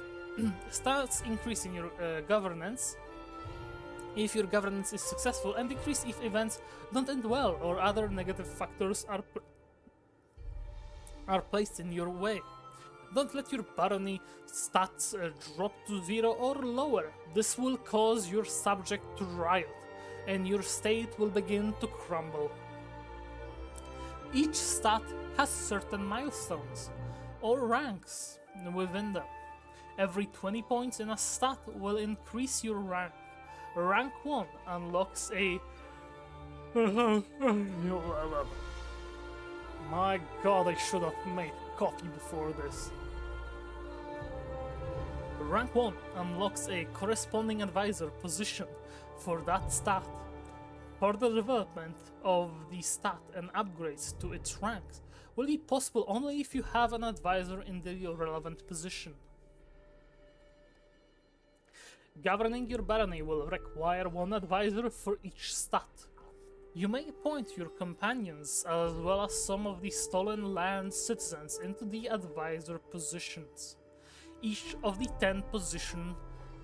stats increase in your governance if your governance is successful, and decrease if events don't end well or other negative factors are placed in your way. Don't let your barony stats drop to 0 or lower. This will cause your subject to riot, and your state will begin to crumble. Each stat has certain milestones, or ranks, within them. Every 20 points in a stat will increase your rank. Rank 1 unlocks a... My god, I should have made coffee before this. Rank 1 unlocks a corresponding advisor position for that stat. Further development of the stat and upgrades to its ranks will be possible only if you have an advisor in the relevant position. Governing your barony will require 1 advisor for each stat. You may appoint your companions as well as some of the stolen land citizens into the advisor positions. Each of the 10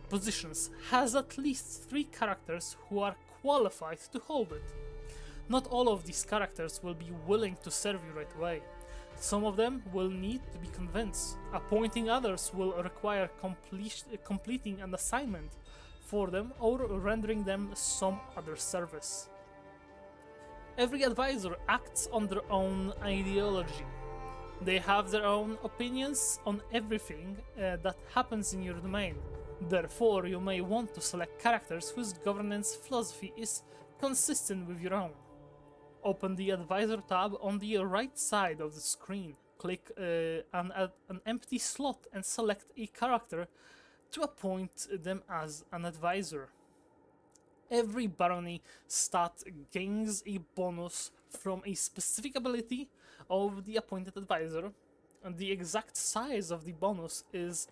positions has at least 3 characters who are qualified to hold it. Not all of these characters will be willing to serve you right away. Some of them will need to be convinced. Appointing others will require completing an assignment for them or rendering them some other service. Every advisor acts on their own ideology. They have their own opinions on everything that happens in your domain. Therefore, you may want to select characters whose governance philosophy is consistent with your own. Open the Advisor tab on the right side of the screen. Click an empty slot and select a character to appoint them as an advisor. Every barony stat gains a bonus from a specific ability of the appointed advisor, and the exact size of the bonus is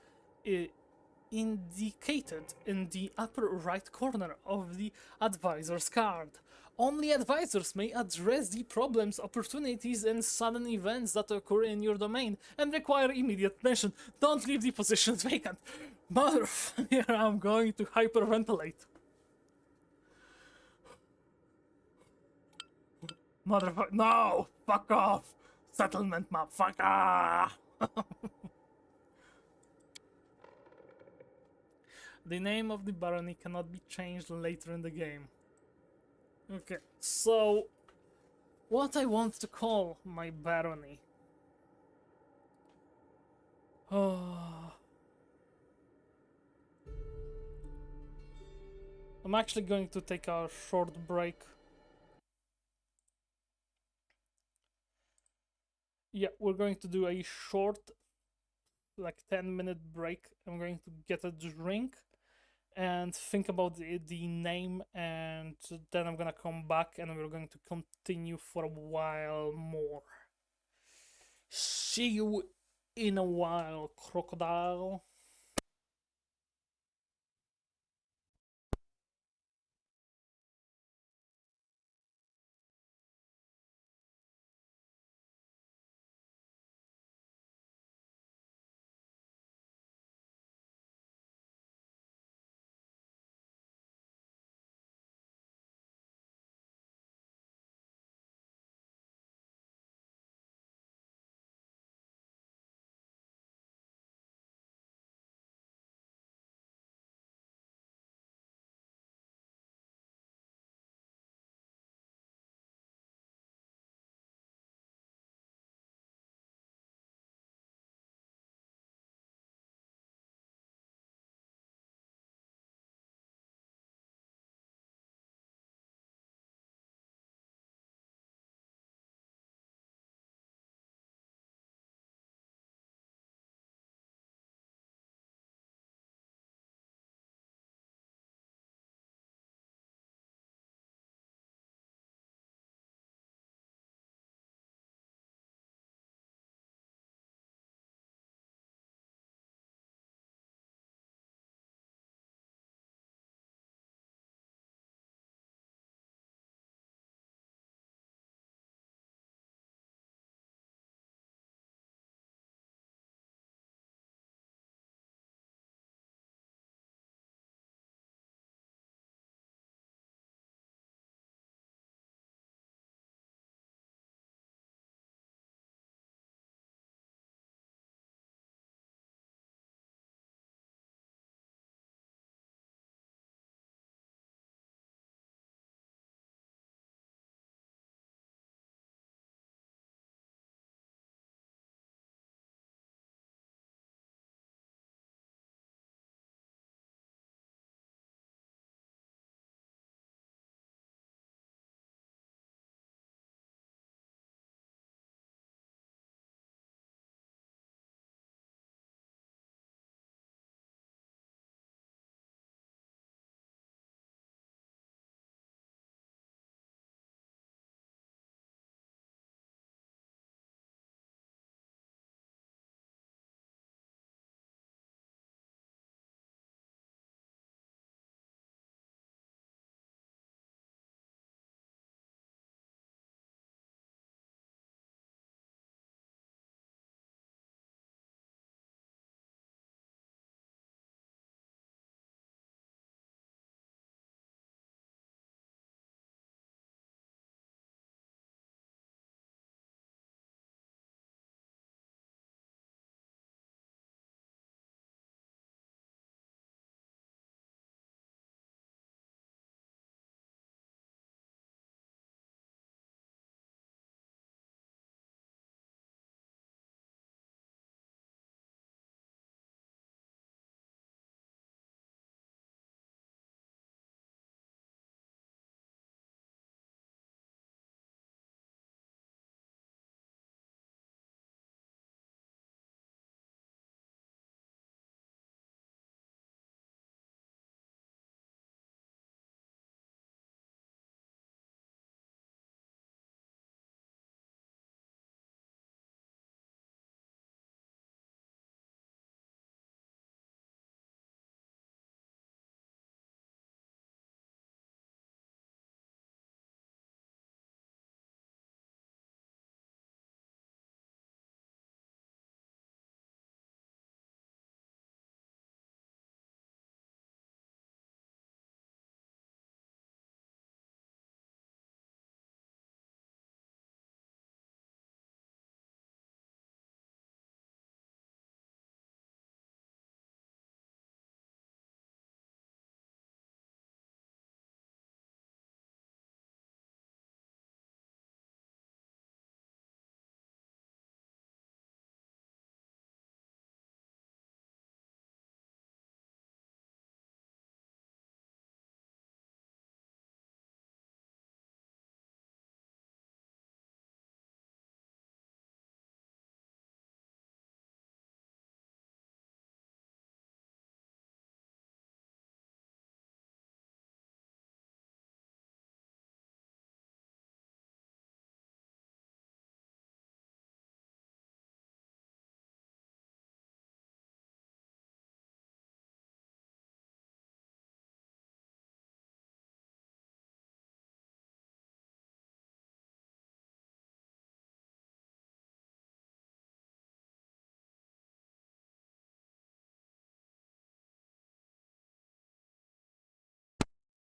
indicated in the upper right corner of the advisor's card. Only advisors may address the problems, opportunities, and sudden events that occur in your domain and require immediate attention. Don't leave the positions vacant. Motherfucker, I'm going to hyperventilate. Motherfucker, no! Fuck off! Settlement, motherfucker! The name of the barony cannot be changed later in the game. Okay, so what I want to call my barony. Oh. I'm actually going to take a short break. Yeah, we're going to do a short, like 10-minute break. I'm going to get a drink and think about the name, and then I'm gonna come back and we're going to continue for a while more. See you in a while, crocodile.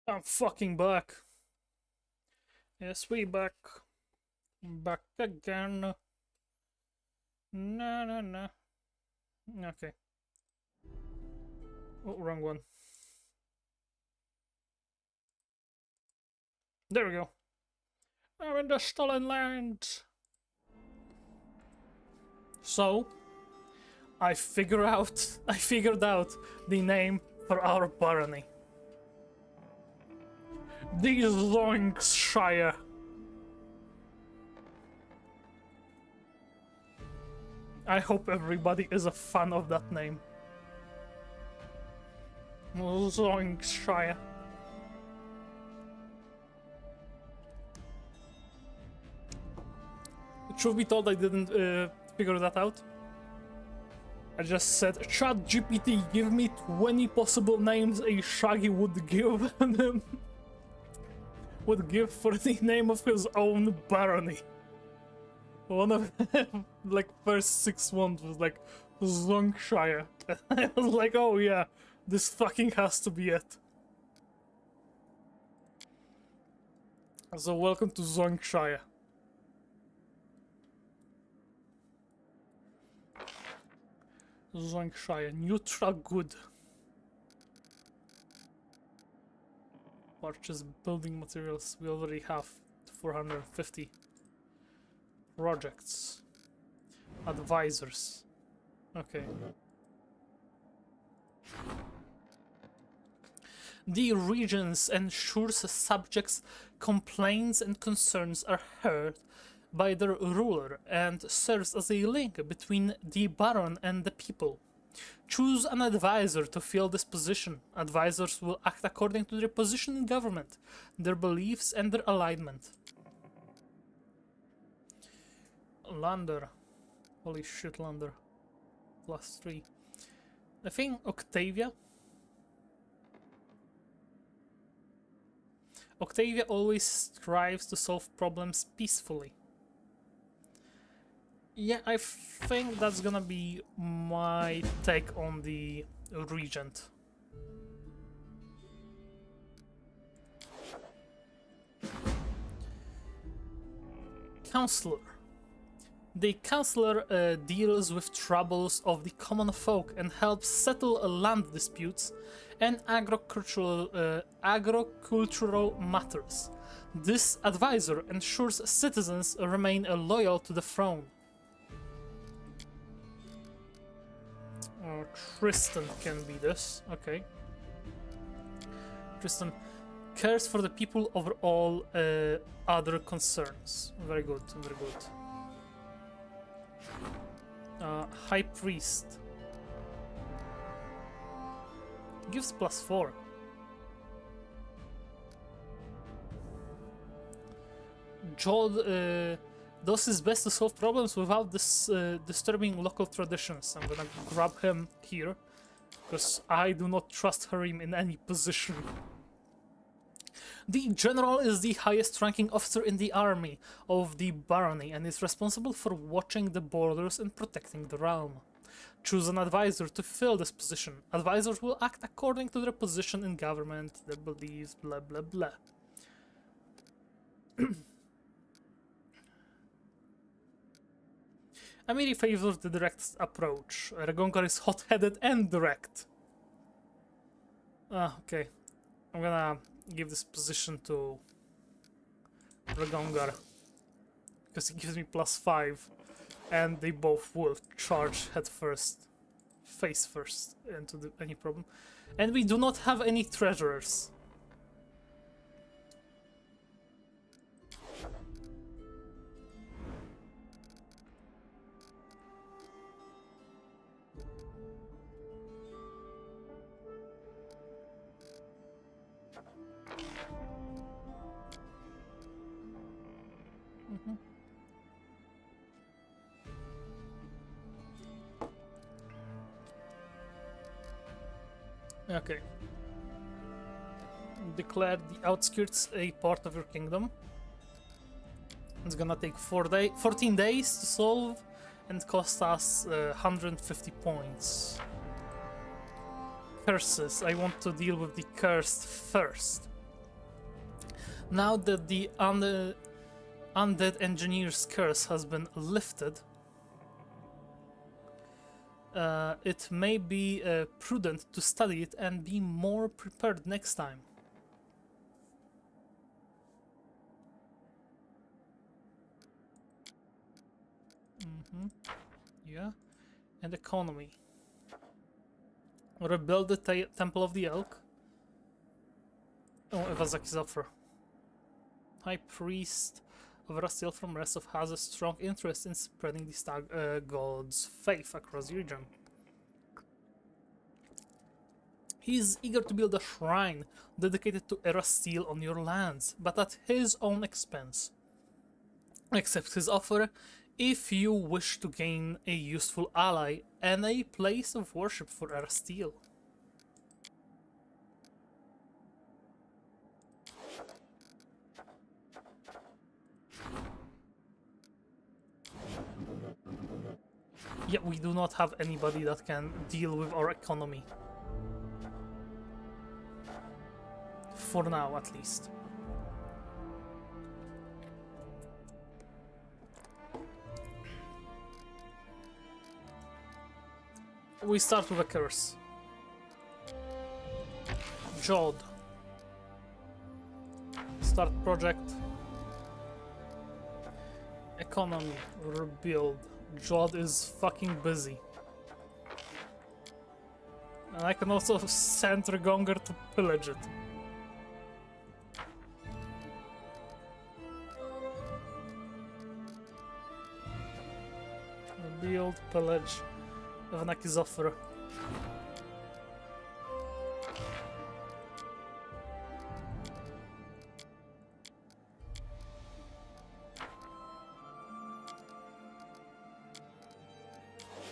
I'm fucking back. Yes, we back. Back again. No. Okay. Oh, wrong one. There we go. I'm in the stolen land. So, I figured out the name for our barony. The Zoinkshire. I hope everybody is a fan of that name. Zoinkshire. Truth be told, I didn't figure that out. I just said, Chat GPT, give me 20 possible names a Shaggy would give for the name of his own barony. One of like first 6 ones was like Zonkshire. I was like, oh yeah, this fucking has to be it. So welcome to Zonkshire. Zonkshire, neutral good. Purchase building materials. We already have 450 projects. Advisors. Okay. The regions ensures subjects' complaints and concerns are heard by their ruler and serves as a link between the baron and the people. Choose an advisor to fill this position. Advisors will act according to their position in government, their beliefs, and their alignment. Lander. Holy shit, Lander. +3. I think Octavia. Octavia always strives to solve problems peacefully. Yeah, I think that's gonna be my take on the regent. Counselor. The counselor deals with troubles of the common folk and helps settle land disputes and agricultural matters. This advisor ensures citizens remain loyal to the throne. Tristan can be this, okay. Tristan cares for the people over all other concerns. Very good, very good. High Priest. Gives +4. Jod does his best to solve problems without disturbing local traditions. I'm gonna grab him here, because I do not trust him in any position. The general is the highest ranking officer in the army of the barony and is responsible for watching the borders and protecting the realm. Choose an advisor to fill this position. Advisors will act according to their position in government, their beliefs, blah blah blah. Amiri favors the direct approach. Regongar is hot-headed and direct. Okay. I'm gonna give this position to Regongar, because it gives me +5, and they both will charge head first, face first into any problem. And we do not have any treasurers. Okay. Declare the outskirts a part of your kingdom. It's gonna take 14 days to solve and cost us 150 points. Curses. I want to deal with the cursed first. Now that the undead engineer's curse has been lifted, it may be prudent to study it and be more prepared next time. Yeah, and economy. Rebuild the Temple of the Elk. Oh, Iwasaki's offer. High Priest of Rastiel from Restov has a strong interest in spreading the Stag God's faith across the region. He is eager to build a shrine dedicated to Erasteel on your lands, but at his own expense. Accept his offer if you wish to gain a useful ally and a place of worship for Erasteel. Yeah, we do not have anybody that can deal with our economy. For now, at least. We start with a curse. Jod. Start project. Economy. Rebuild. Jod is fucking busy. And I can also send Regonger to pillage it. Rebuild, pillage. Ivanaki's offer.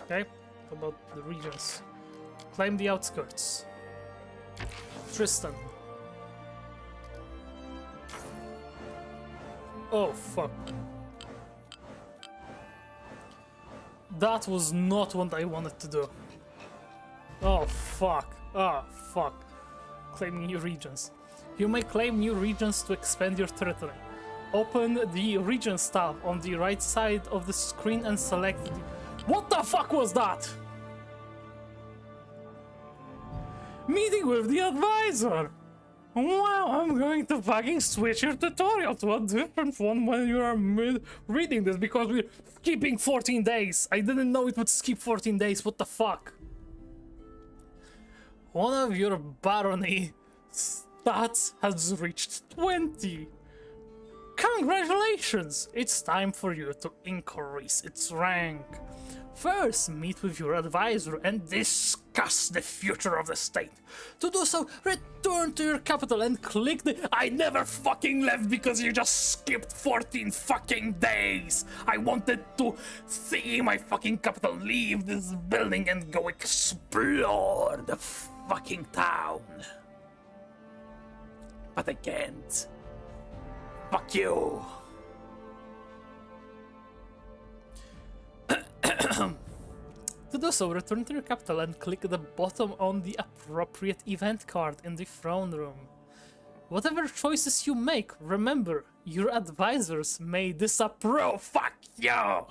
Okay, how about the regions? Claim the outskirts. Tristan. Oh, fuck. That was not what I wanted to do. Oh, fuck. Oh, fuck. Claiming new regions. You may claim new regions to expand your territory. Open the Regions tab on the right side of the screen and select the... What the fuck was that? Meeting with the advisor! Wow, I'm going to fucking switch your tutorial to a different one when you are reading this because we're skipping 14 days. I didn't know it would skip 14 days, what the fuck? One of your barony stats has reached 20. Congratulations! It's time for you to increase its rank. First, meet with your advisor and discuss the future of the state. To do so, return to your capital and click the I never fucking left because you just skipped 14 fucking days. I wanted to see my fucking capital, leave this building and go explore the fucking town. But I can't. Fuck you. To do so, return to your capital and click the bottom on the appropriate event card in the throne room. Whatever choices you make, remember, your advisors may disapprove. Fuck you!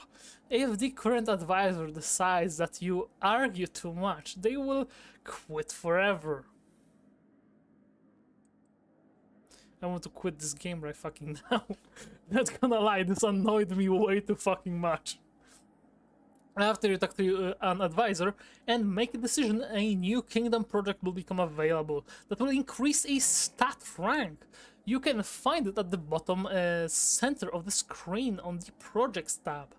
If the current advisor decides that you argue too much, they will quit forever. I want to quit this game right fucking now. Not gonna lie, this annoyed me way too fucking much. After you talk to an advisor and make a decision, a new kingdom project will become available that will increase a stat rank. You can find it at the bottom center of the screen on the projects tab.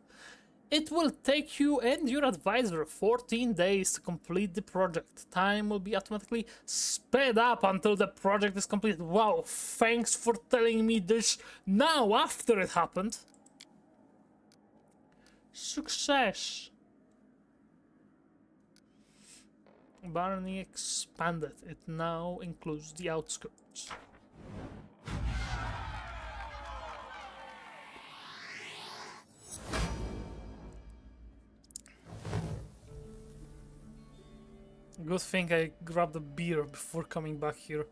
It will take you and your advisor 14 days to complete the project. Time will be automatically sped up until the project is completed. Wow, thanks for telling me this now after it happened. Success. Barony expanded. It now includes the outskirts. Good thing I grabbed a beer before coming back here.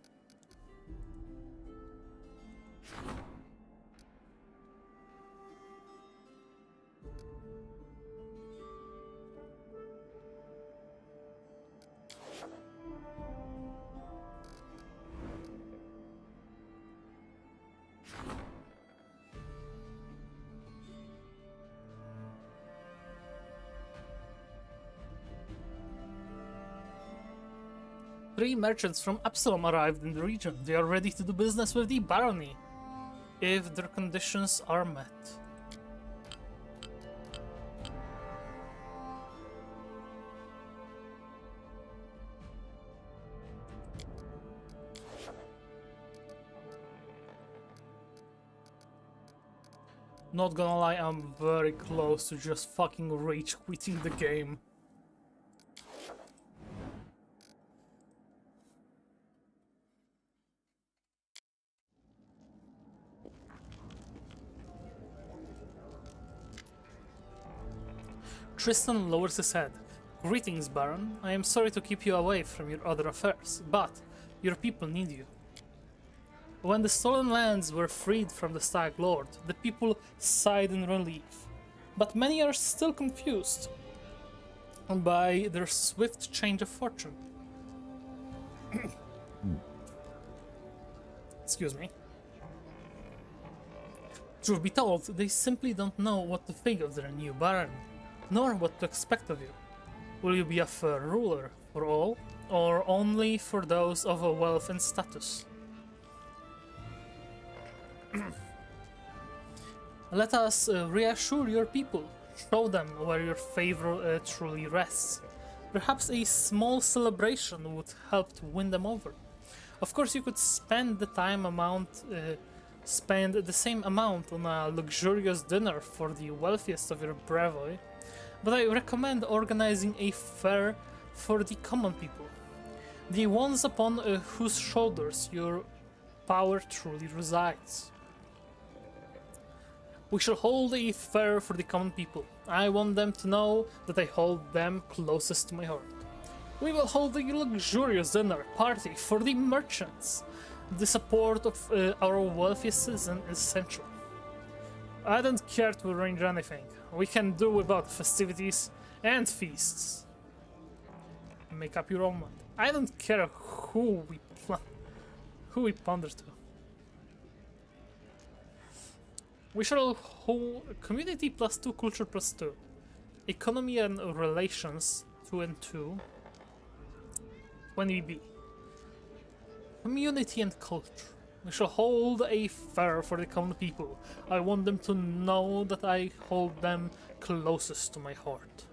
Three merchants from Absalom arrived in the region. They are ready to do business with the barony, if their conditions are met. Not gonna lie, I'm very close to just fucking rage quitting the game. Tristan lowers his head. Greetings, Baron. I am sorry to keep you away from your other affairs, but your people need you. When the stolen lands were freed from the Stag Lord, the people sighed in relief. But many are still confused by their swift change of fortune. Excuse me. Truth be told, they simply don't know what to think of their new Baron, nor what to expect of you. Will you be a fair ruler for all, or only for those of a wealth and status? Let us reassure your people, show them where your favor truly rests. Perhaps a small celebration would help to win them over. Of course, you could spend the same amount on a luxurious dinner for the wealthiest of your brevoy, but I recommend organizing a fair for the common people, the ones upon whose shoulders your power truly resides. We shall hold a fair for the common people. I want them to know that I hold them closest to my heart. We will hold a luxurious dinner party for the merchants. The support of our wealthiest citizen is essential. I don't care to arrange anything. We can do without festivities and feasts. Make up your own mind. I don't care who we pander to. We shall hold community +2, culture +2, economy and relations 2 and 2. When we be community and culture. We shall hold a fair for the common people. I want them to know that I hold them closest to my heart.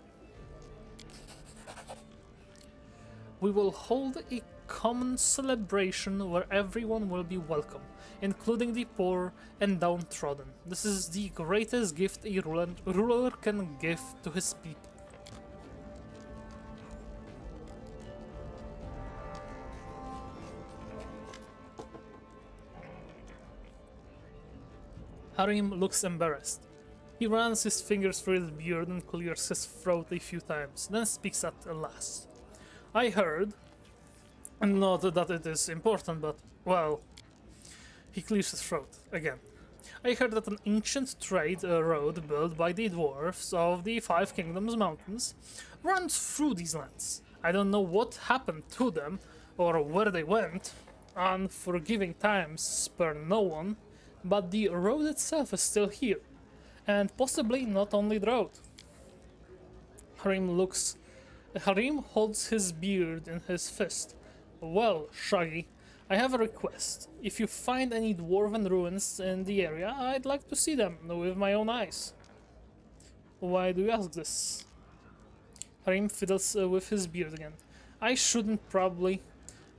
We will hold a common celebration where everyone will be welcome, including the poor and downtrodden. This is the greatest gift a ruler can give to his people. Harim looks embarrassed. He runs his fingers through his beard and clears his throat a few times, then speaks at last. I heard, and not that it is important, but, well, he clears his throat again. I heard that an ancient trade road built by the dwarves of the Five Kingdoms Mountains runs through these lands. I don't know what happened to them, or where they went. Unforgiving times spare no one, but the road itself is still here, and possibly not only the road. Harim holds his beard in his fist. Well, Shaggy, I have a request. If you find any dwarven ruins in the area, I'd like to see them with my own eyes. Why do you ask this? Harim fiddles with his beard again. I shouldn't probably,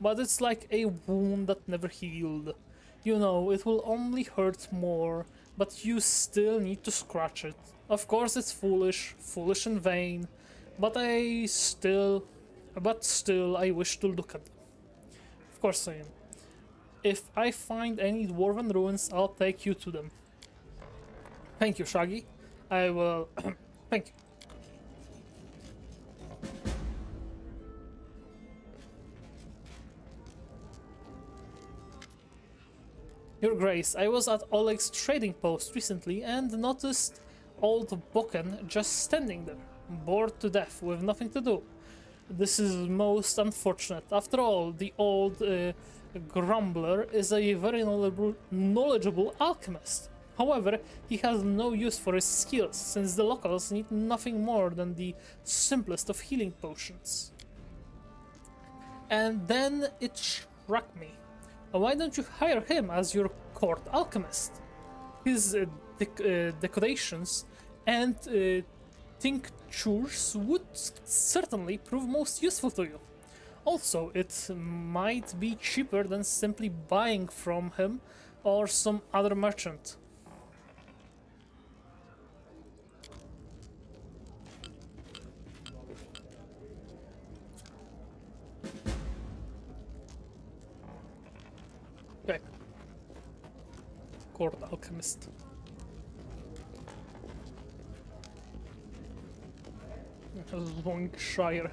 but it's like a wound that never healed. You know, it will only hurt more, but you still need to scratch it. Of course it's foolish and vain, but still I wish to look at them. Of course I am. If I find any dwarven ruins, I'll take you to them. Thank you, Shaggy. I will... Thank you. Your Grace, I was at Oleg's trading post recently and noticed old Boken just standing there, bored to death with nothing to do. This is most unfortunate. After all, the old Grumbler is a very knowledgeable alchemist. However, he has no use for his skills, since the locals need nothing more than the simplest of healing potions. And then it struck me. Why don't you hire him as your court alchemist? His decorations and tinctures would certainly prove most useful to you. Also, it might be cheaper than simply buying from him or some other merchant. Okay. Court alchemist. Longshire.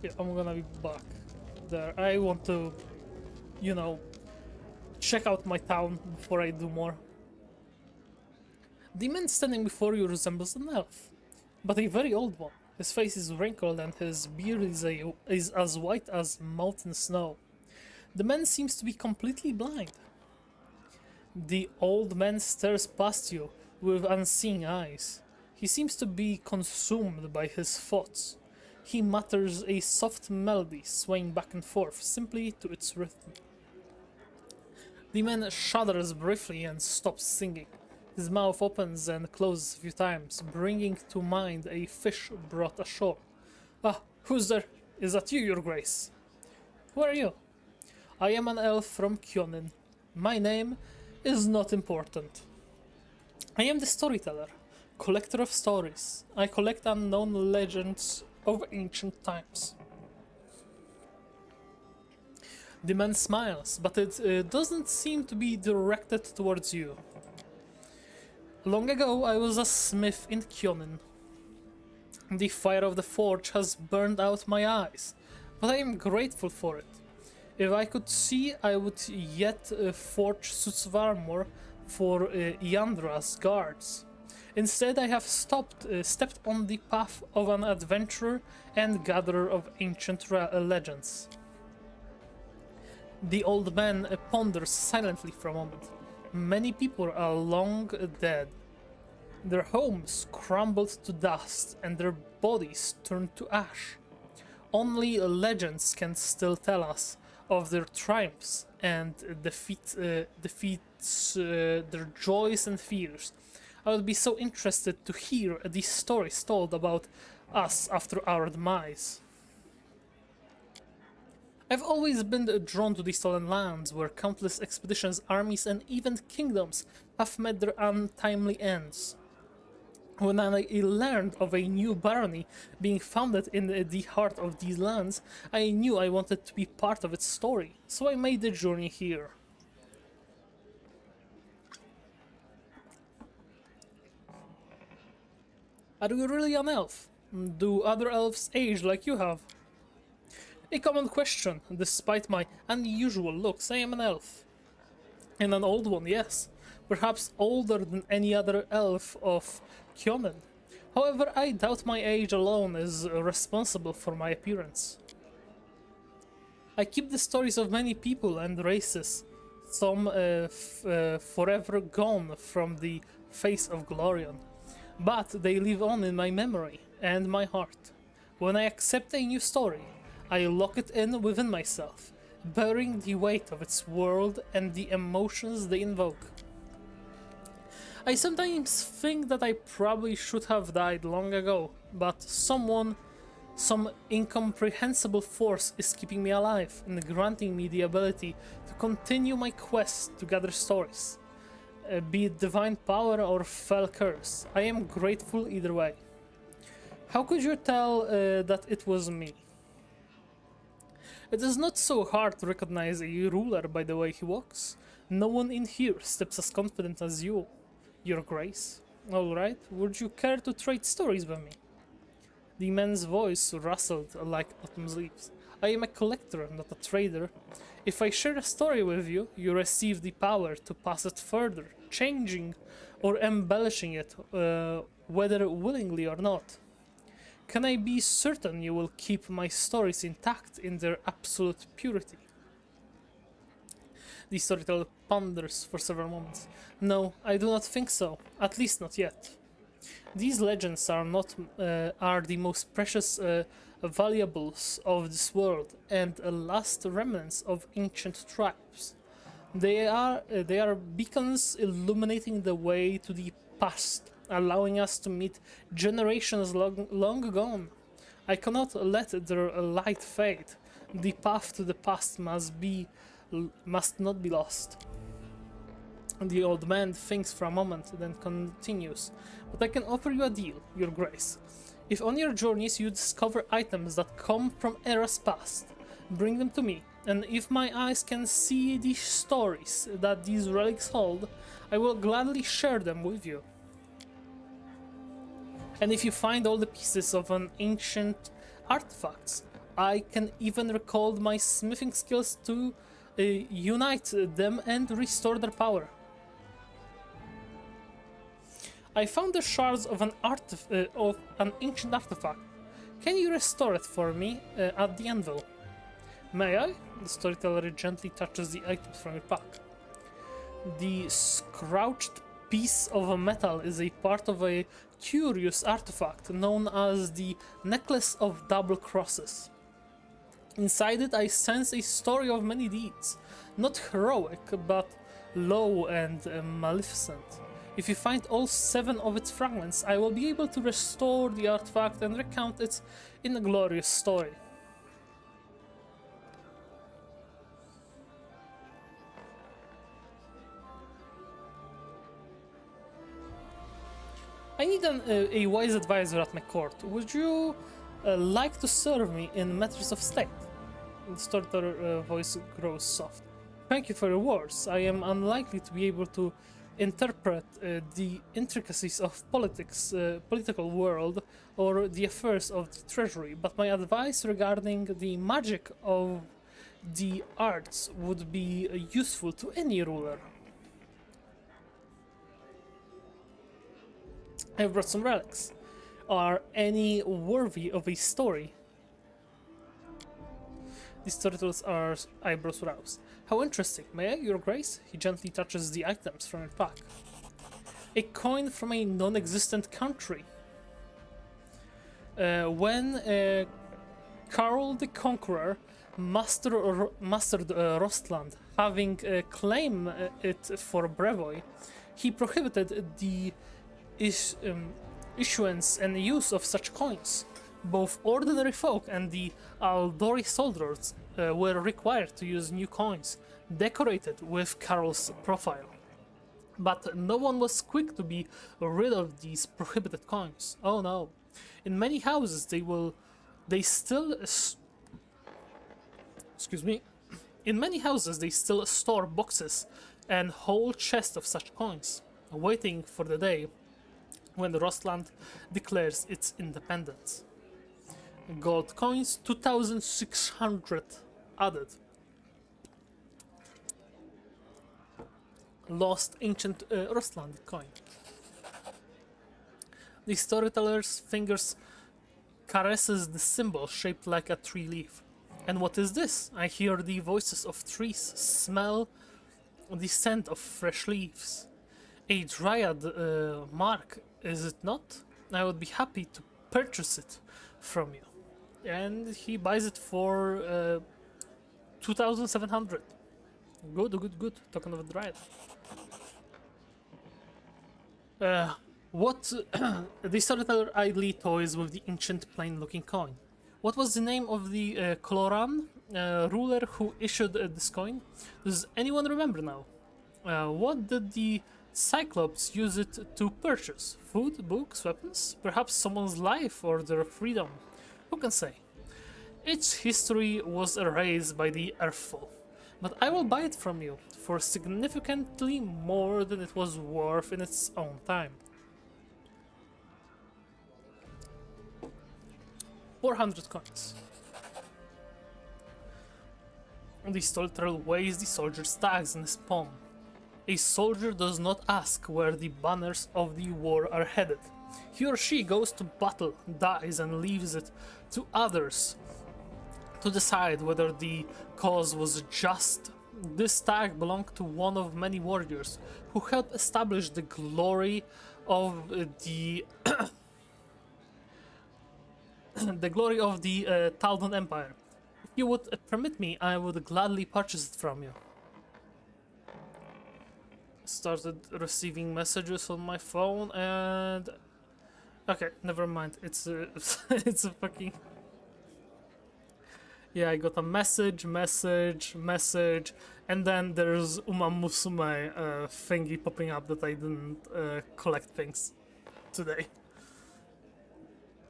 Yeah, I'm gonna be back there. I want to, you know, check out my town before I do more. The man standing before you resembles an elf, but a very old one. His face is wrinkled and his beard is as white as mountain snow. The man seems to be completely blind. The old man stares past you with unseeing eyes. He seems to be consumed by his thoughts. He mutters a soft melody, swaying back and forth, simply to its rhythm. The man shudders briefly and stops singing. His mouth opens and closes a few times, bringing to mind a fish brought ashore. Ah, who's there? Is that you, Your Grace? Who are you? I am an elf from Kyonin. My name is not important. I am the storyteller, collector of stories. I collect unknown legends of ancient times. The man smiles, but it doesn't seem to be directed towards you. Long ago, I was a smith in Kyonin. The fire of the forge has burned out my eyes, but I am grateful for it. If I could see, I would yet forge suits of armor for Yandra's guards. Instead, I have stepped on the path of an adventurer and gatherer of ancient legends. The old man ponders silently for a moment. Many people are long dead. Their homes crumbled to dust and their bodies turned to ash. Only legends can still tell us of their triumphs and defeats, their joys and fears. I would be so interested to hear these stories told about us after our demise. I've always been drawn to the stolen lands, where countless expeditions, armies, and even kingdoms have met their untimely ends. When I learned of a new barony being founded in the heart of these lands, I knew I wanted to be part of its story, so I made the journey here. Are you really an elf? Do other elves age like you have? A common question. Despite my unusual looks, I am an elf. And an old one, yes. Perhaps older than any other elf of Kyonin. However, I doubt my age alone is responsible for my appearance. I keep the stories of many people and races, some forever gone from the face of Glorion. But they live on in my memory and my heart. When I accept a new story, I lock it in within myself, bearing the weight of its world and the emotions they invoke. I sometimes think that I probably should have died long ago, but some incomprehensible force is keeping me alive and granting me the ability to continue my quest to gather stories. Be it divine power or fell curse, I am grateful either way. How could you tell that it was me? It is not so hard to recognize a ruler by the way he walks. No one in here steps as confident as you, Your Grace. Alright, would you care to trade stories with me? The man's voice rustled like autumn's leaves. I am a collector, not a trader. If I share a story with you, you receive the power to pass it further, changing or embellishing it, whether willingly or not. Can I be certain you will keep my stories intact in their absolute purity? The storyteller ponders for several moments. No, I do not think so. At least not yet. These legends are the most precious valuables of this world and last remnants of ancient tribes. They are beacons illuminating the way to the past, allowing us to meet generations long gone. I cannot let their light fade. The path to the past must not be lost. The old man thinks for a moment, then continues. But I can offer you a deal, Your Grace. If on your journeys you discover items that come from eras past, bring them to me, and if my eyes can see the stories that these relics hold, I will gladly share them with you. And if you find all the pieces of an ancient artifacts, I can even recall my smithing skills to unite them and restore their power. I found the shards of an ancient artifact. Can you restore it for me at the anvil? May I? The storyteller gently touches the items from your pack. The scrouched piece of metal is a part of a curious artifact known as the Necklace of Double Crosses. Inside it I sense a story of many deeds, not heroic, but low and maleficent. If you find all 7 of its fragments, I will be able to restore the artifact and recount it in a glorious story. I need a wise advisor at my court. Would you like to serve me in matters of state? The storyteller voice grows soft. Thank you for your words. I am unlikely to be able to interpret the intricacies of political world or the affairs of the treasury, but my advice regarding the magic of the arts would be useful to any ruler. I've brought some relics. Are any worthy of a story? The storyteller's eyebrows rouse. How interesting. May I, Your Grace? He gently touches the items from your pack. A coin from a non-existent country. When Karl the Conqueror mastered Rostland, having claimed it for Brevoy, he prohibited the issuance and use of such coins. Both ordinary folk and the Aldori soldiers were required to use new coins, decorated with Karl's profile. But no one was quick to be rid of these prohibited coins. Oh no. In many houses In many houses they still store boxes and whole chests of such coins, waiting for the day when Rostland declares its independence. Gold coins, 2,600 added. Lost ancient Rostland coin. The storyteller's fingers caresses the symbol shaped like a tree leaf. And what is this? I hear the voices of trees, smell the scent of fresh leaves. A dryad mark, is it not? I would be happy to purchase it from you. And he buys it for 2,700. Good. Talking of a dryad. What? The storyteller idly toys with the ancient plain-looking coin. What was the name of the Cloran ruler who issued this coin? Does anyone remember now? What did the Cyclops use it to purchase? Food, books, weapons? Perhaps someone's life or their freedom? Who can say? Its history was erased by the Earthfall, but I will buy it from you for significantly more than it was worth in its own time. 400 coins. The storyteller weighs the soldier's tags in his palm. A soldier does not ask where the banners of the war are headed. He or she goes to battle, dies, and leaves it to others to decide whether the cause was just. This tag belonged to one of many warriors who helped establish the glory of the the glory of the Taldan Empire. If you would permit me, I would gladly purchase it from you. Started receiving messages on my phone and... Okay, never mind. It's a, it's a fucking... Yeah, I got a message, and then there's Uma Musume thingy popping up that I didn't collect things today.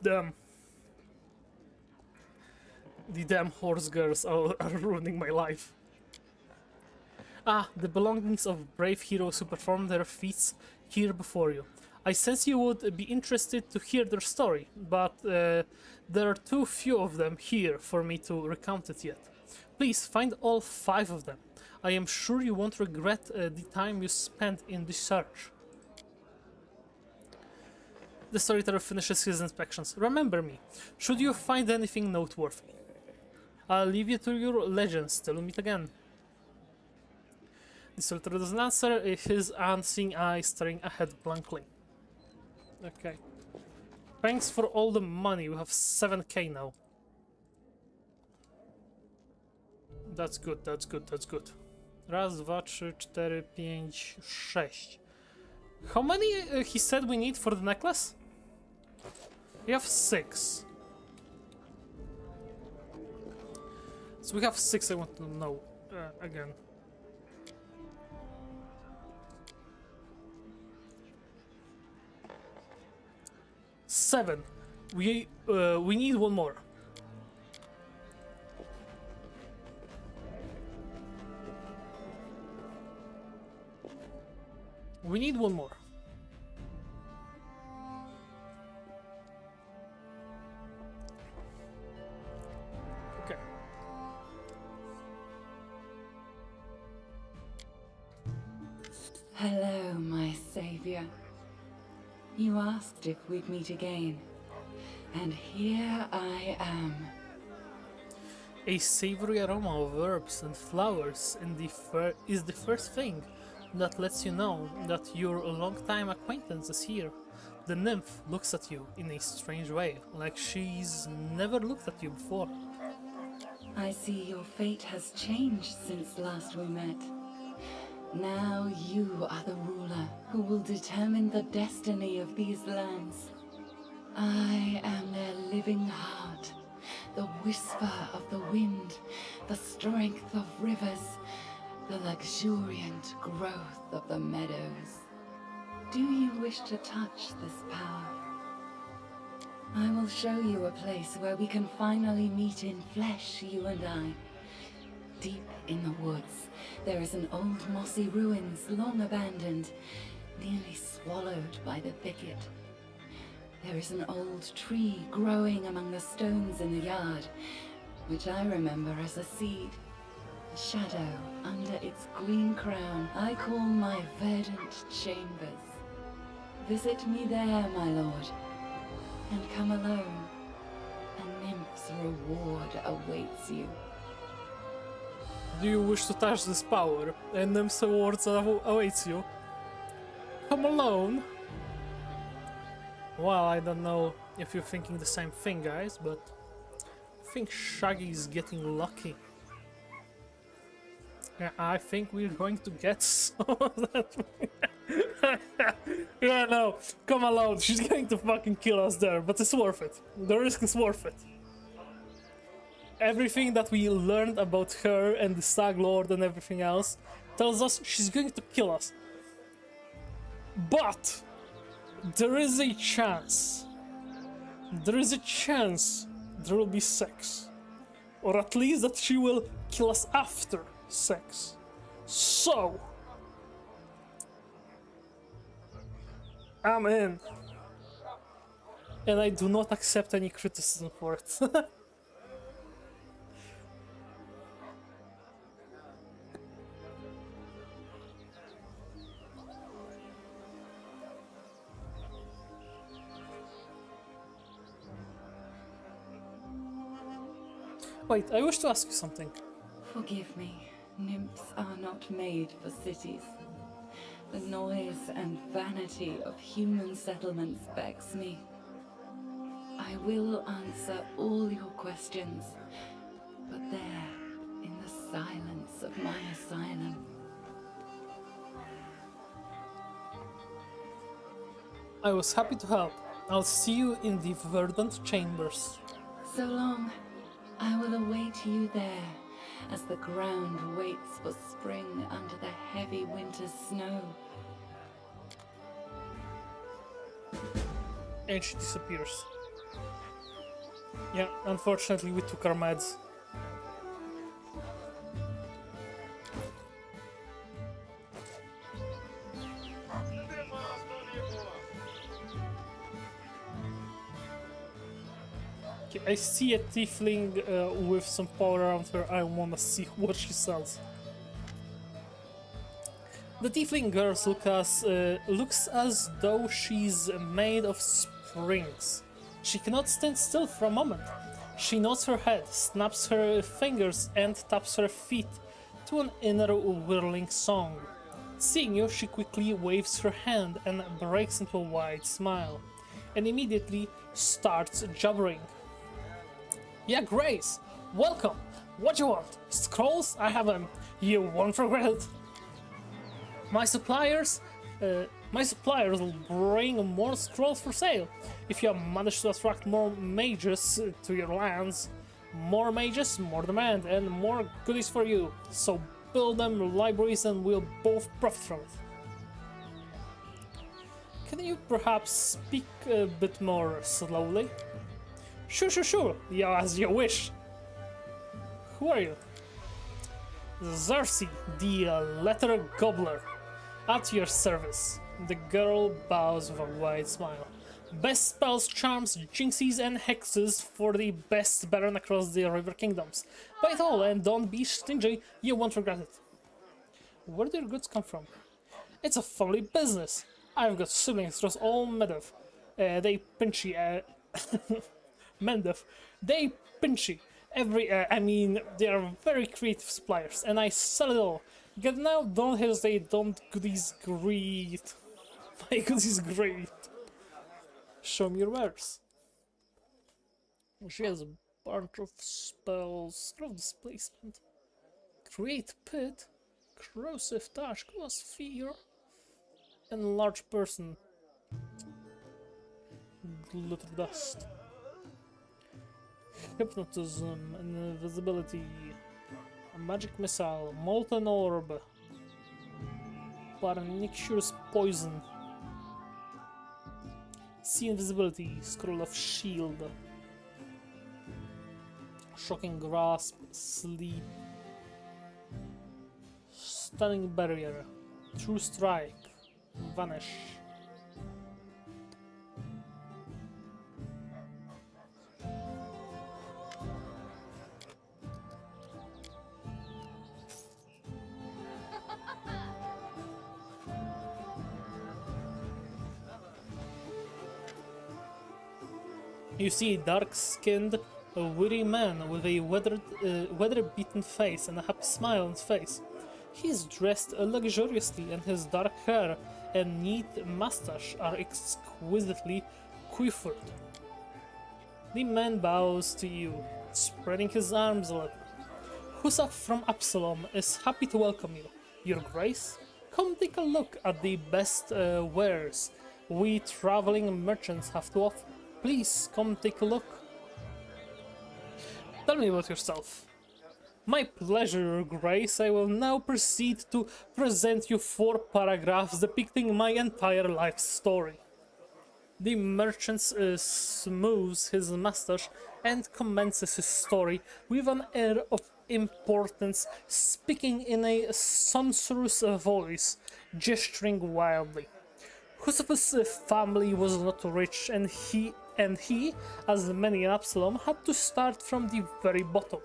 Damn. The damn horse girls are ruining my life. Ah, the belongings of brave heroes who performed their feats here before you. I sense you would be interested to hear their story, but there are too few of them here for me to recount it yet. Please find all 5 of them. I am sure you won't regret the time you spent in the search. The storyteller finishes his inspections. Remember me, should you find anything noteworthy. I'll leave you to your legends till we meet again. The storyteller doesn't answer, his unseeing eye staring ahead blankly. Okay. Thanks for all the money, we have 7k now. That's good, that's good, that's good. Raz, dwa, trzy, cztery, pięć, sześć. How many he said we need for the necklace? We have 6. So we have 6, I want to know again. Seven. We need one more. We need one more. Okay. Hello, my savior. You asked if we'd meet again, and here I am. A savory aroma of herbs and flowers is the first thing that lets you know that your long-time acquaintance is here. The nymph looks at you in a strange way, like she's never looked at you before. I see your fate has changed since last we met. Now you are the ruler who will determine the destiny of these lands. I am their living heart, the whisper of the wind, the strength of rivers, the luxuriant growth of the meadows. Do you wish to touch this power? I will show you a place where we can finally meet in flesh, you and I. Deep in the woods, there is an old mossy ruins long abandoned, nearly swallowed by the thicket. There is an old tree growing among the stones in the yard, which I remember as a seed. A shadow under its green crown I call my verdant chambers. Visit me there, my lord, and come alone. A nymph's reward awaits you. Do you wish to touch this power? And them swords awaits you. Come alone. Well, I don't know if you're thinking the same thing, guys, but I think Shaggy is getting lucky. Yeah, I think we're going to get some of that. Yeah, no, come alone. She's going to fucking kill us there, but it's worth it. The risk is worth it. Everything that we learned about her and the Stag Lord and everything else tells us she's going to kill us. But there is a chance. There is a chance there will be sex. Or at least that she will kill us after sex. So I'm in. And I do not accept any criticism for it. Wait, I wish to ask you something. Forgive me. Nymphs are not made for cities. The noise and vanity of human settlements vex me. I will answer all your questions, but there, in the silence of my asylum. I was happy to help. I'll see you in the verdant chambers. So long. I will await you there, as the ground waits for spring under the heavy winter snow. And she disappears. Yeah, unfortunately we took our meds. Okay, I see a tiefling with some power around her. I wanna see what she sells. The tiefling girl looks as though she's made of springs. She cannot stand still for a moment. She nods her head, snaps her fingers, and taps her feet to an inner whirling song. Seeing you, she quickly waves her hand and breaks into a wide smile, and immediately starts jabbering. Yeah, Grace, welcome. What do you want? Scrolls? I have them. You won't regret it. My suppliers will bring more scrolls for sale. If you manage to attract more mages to your lands, more mages, more demand, and more goodies for you. So build them libraries and we'll both profit from it. Can you perhaps speak a bit more slowly? Sure. Yeah, as you wish. Who are you? Xerxes, the letter gobbler. At your service. The girl bows with a wide smile. Best spells, charms, jinxies, and hexes for the best baron across the River Kingdoms. Buy it all and don't be stingy, you won't regret it. Where do your goods come from? It's a family business. I've got siblings across all Medivh. They pinchy, Mendef. They pinchy. They are very creative suppliers, and I sell it all. Get now, don't hesitate, don't goodies greed. My goodies greed. Show me your wares. She has a bunch of spells. Scroll displacement. Create pit. Corrosive dash. Cause fear. And large person. Glitter dust. Hypnotism. Invisibility. A magic missile. Molten orb. Pernicious poison. See invisibility. Scroll of shield. Shocking grasp. Sleep. Stunning barrier. True strike. Vanish. You see a dark-skinned, weary man with a weather-beaten face and a happy smile on his face. He is dressed luxuriously, and his dark hair and neat mustache are exquisitely coiffured. The man bows to you, spreading his arms a little. Husa from Absalom is happy to welcome you. Your Grace, come take a look at the best wares we traveling merchants have to offer. Please, come take a look. Tell me about yourself. My pleasure, Your Grace. I will now proceed to present you 4 paragraphs depicting my entire life story. The merchant smooths his mustache and commences his story with an air of importance, speaking in a sonorous voice, gesturing wildly. Husaph's family was not rich, and he, as many in Absalom, had to start from the very bottom.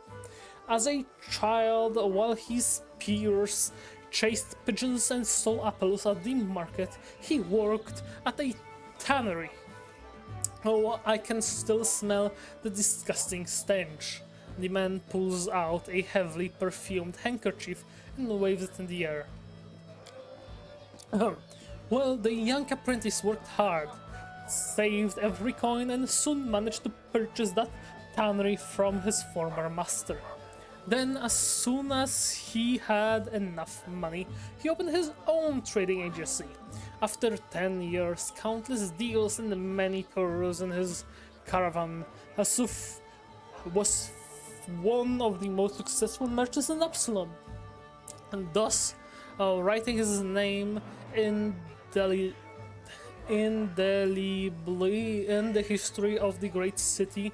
As a child, while his peers chased pigeons and stole apples at the market, he worked at a tannery. Oh, I can still smell the disgusting stench. The man pulls out a heavily perfumed handkerchief and waves it in the air. Well, the young apprentice worked hard, saved every coin, and soon managed to purchase that tannery from his former master. Then, as soon as he had enough money, he opened his own trading agency. After 10 years, countless deals, and many tours in his caravan, Hasuf was one of the most successful merchants in Absalom, and thus writing his name indelibly in the history of the great city.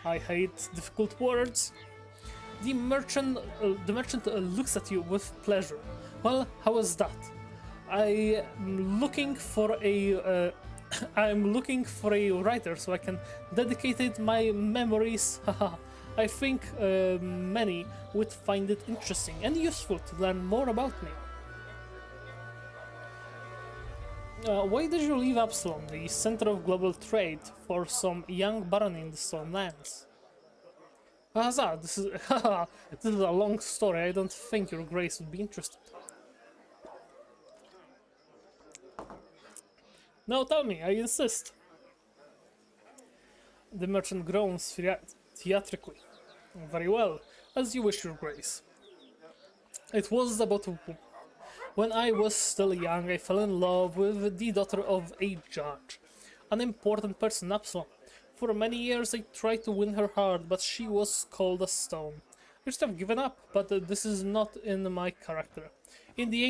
I hate difficult words. The merchant looks at you with pleasure. Well, how is that? I'm looking for a writer so I can dedicate my memories. Haha. I think many would find it interesting and useful to learn more about me. Why did you leave Absalom, the center of global trade, for some young barony in the Storm Lands? Huzzah, this is a long story. I don't think your grace would be interested. No, tell me, I insist. The merchant groans theatrically. Very well, as you wish, your grace. It was about when I was still young, I fell in love with the daughter of a judge, an important person in Absalom. For many years I tried to win her heart, but she was cold as stone. I should have given up, but this is not in my character. In the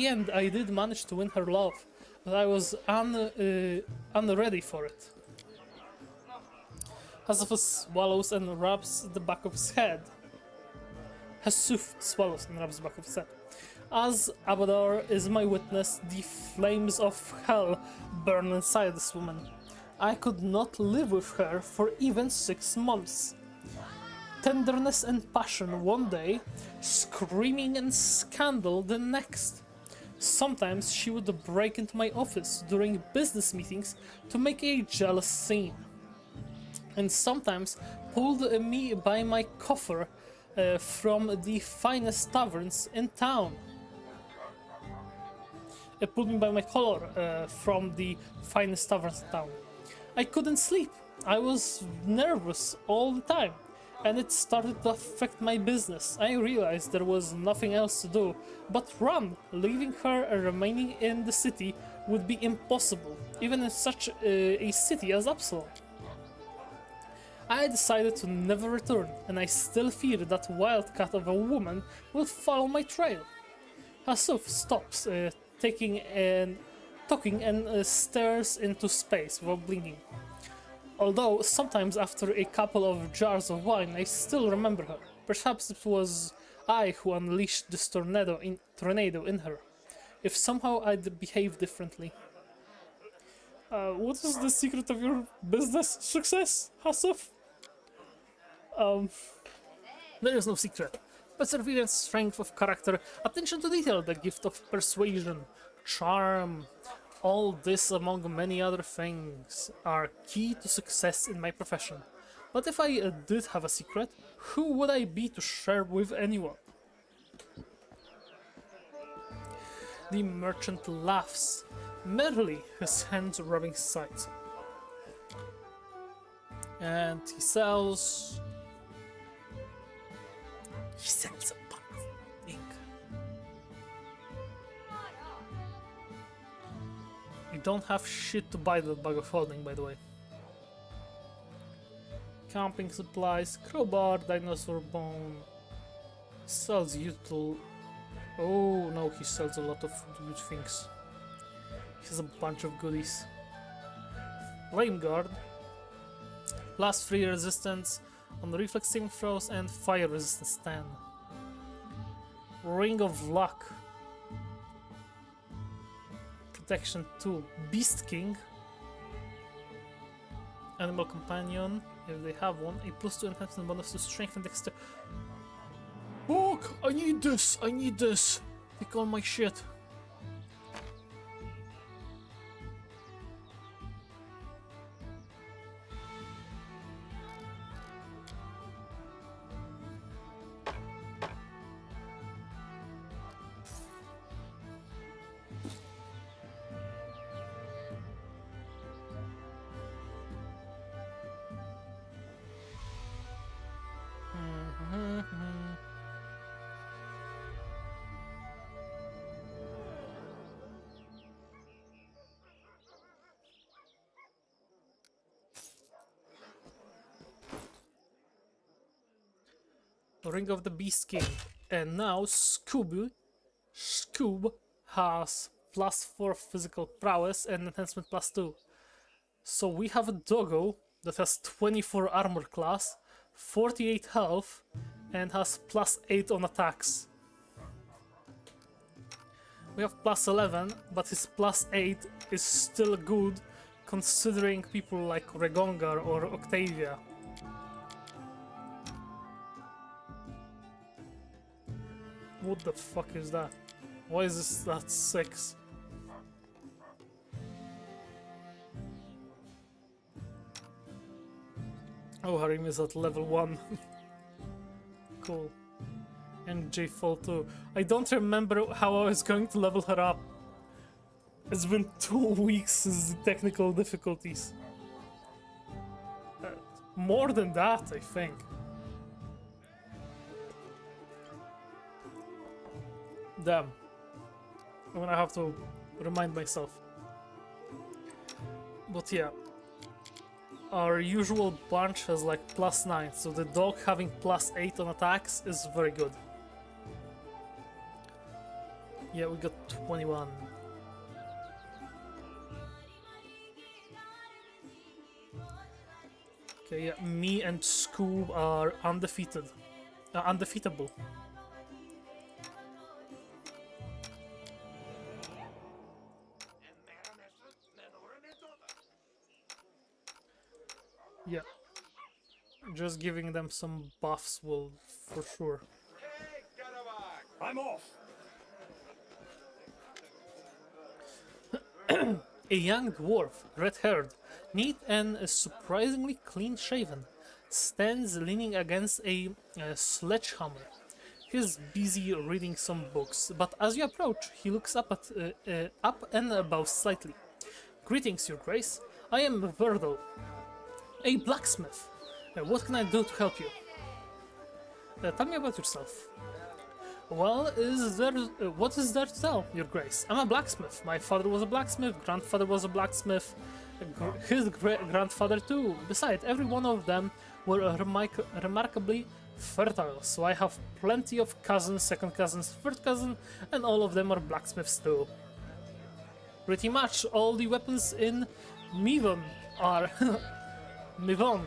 end, I did manage to win her love, but I was unready for it. Hasuf swallows and rubs the back of his head. Hasuf swallows and rubs the back of his head. As Abadar is my witness, the flames of hell burn inside this woman. I could not live with her for even 6 months. Tenderness and passion one day, screaming and scandal the next. Sometimes she would break into my office during business meetings to make a jealous scene. And sometimes pulled me by my coffer from the finest taverns in town. It pulled me by my collar from the finest taverns in town. I couldn't sleep. I was nervous all the time, and it started to affect my business. I realized there was nothing else to do but run. Leaving her and remaining in the city would be impossible, even in such a city as Absalom. I decided to never return, and I still fear that wildcat of a woman will follow my trail. Hasuf stops, talking and stares into space without blinking. Although sometimes after a couple of jars of wine I still remember her. Perhaps it was I who unleashed this tornado in her. If somehow I'd behave differently. What is the secret of your business success, Hasuf? There is no secret. Perseverance, strength of character, attention to detail, the gift of persuasion, charm, all this among many other things are key to success in my profession. But if I did have a secret, who would I be to share with anyone? The merchant laughs, merrily, his hands rubbing his sides. And he sells a bunch of ink. You don't have shit to buy that bag of holding, by the way. Camping supplies, crowbar, dinosaur bone. Sells util. Oh no, he sells a lot of good things. He has a bunch of goodies. Flame guard. Plus 3 resistance on reflex saving throws and fire resistance 10. Ring of luck. Protection 2. Beast King. Animal companion, if they have one. A +2 enhancement bonus to strength and dexterity. Fuck! I need this! I need this! Take all my shit. Ring of the Beast King. And now Scoob has +4 physical prowess and enhancement +2. So we have a doggo that has 24 armor class, 48 health, and has +8 on attacks. We have +11, but his +8 is still good considering people like Regongar or Octavia. What the fuck is that? Why is this at 6? Oh, Harim is at level 1. Cool. And J-Fall too. I don't remember how I was going to level her up. It's been 2 weeks since the technical difficulties. More than that, I think. Damn. I'm gonna have to remind myself. But yeah. Our usual bunch has like +9, so the dog having +8 on attacks is very good. Yeah, we got 21. Okay, yeah, me and Scoob are undefeated. Undefeatable. Yeah. Just giving them some buffs will for sure. I'm off. A young dwarf, red-haired, neat and surprisingly clean-shaven, stands leaning against a sledgehammer. He's busy reading some books, but as you approach, he looks up and about slightly. Greetings, Your Grace. I am Verdal, a blacksmith. What can I do to help you? Tell me about yourself. Well, what is there to tell, Your Grace? I'm a blacksmith. My father was a blacksmith, grandfather was a blacksmith, his grandfather too. Besides, every one of them were remarkably fertile, so I have plenty of cousins, second cousins, third cousin, and all of them are blacksmiths too. Pretty much all the weapons in Mivon are Mivon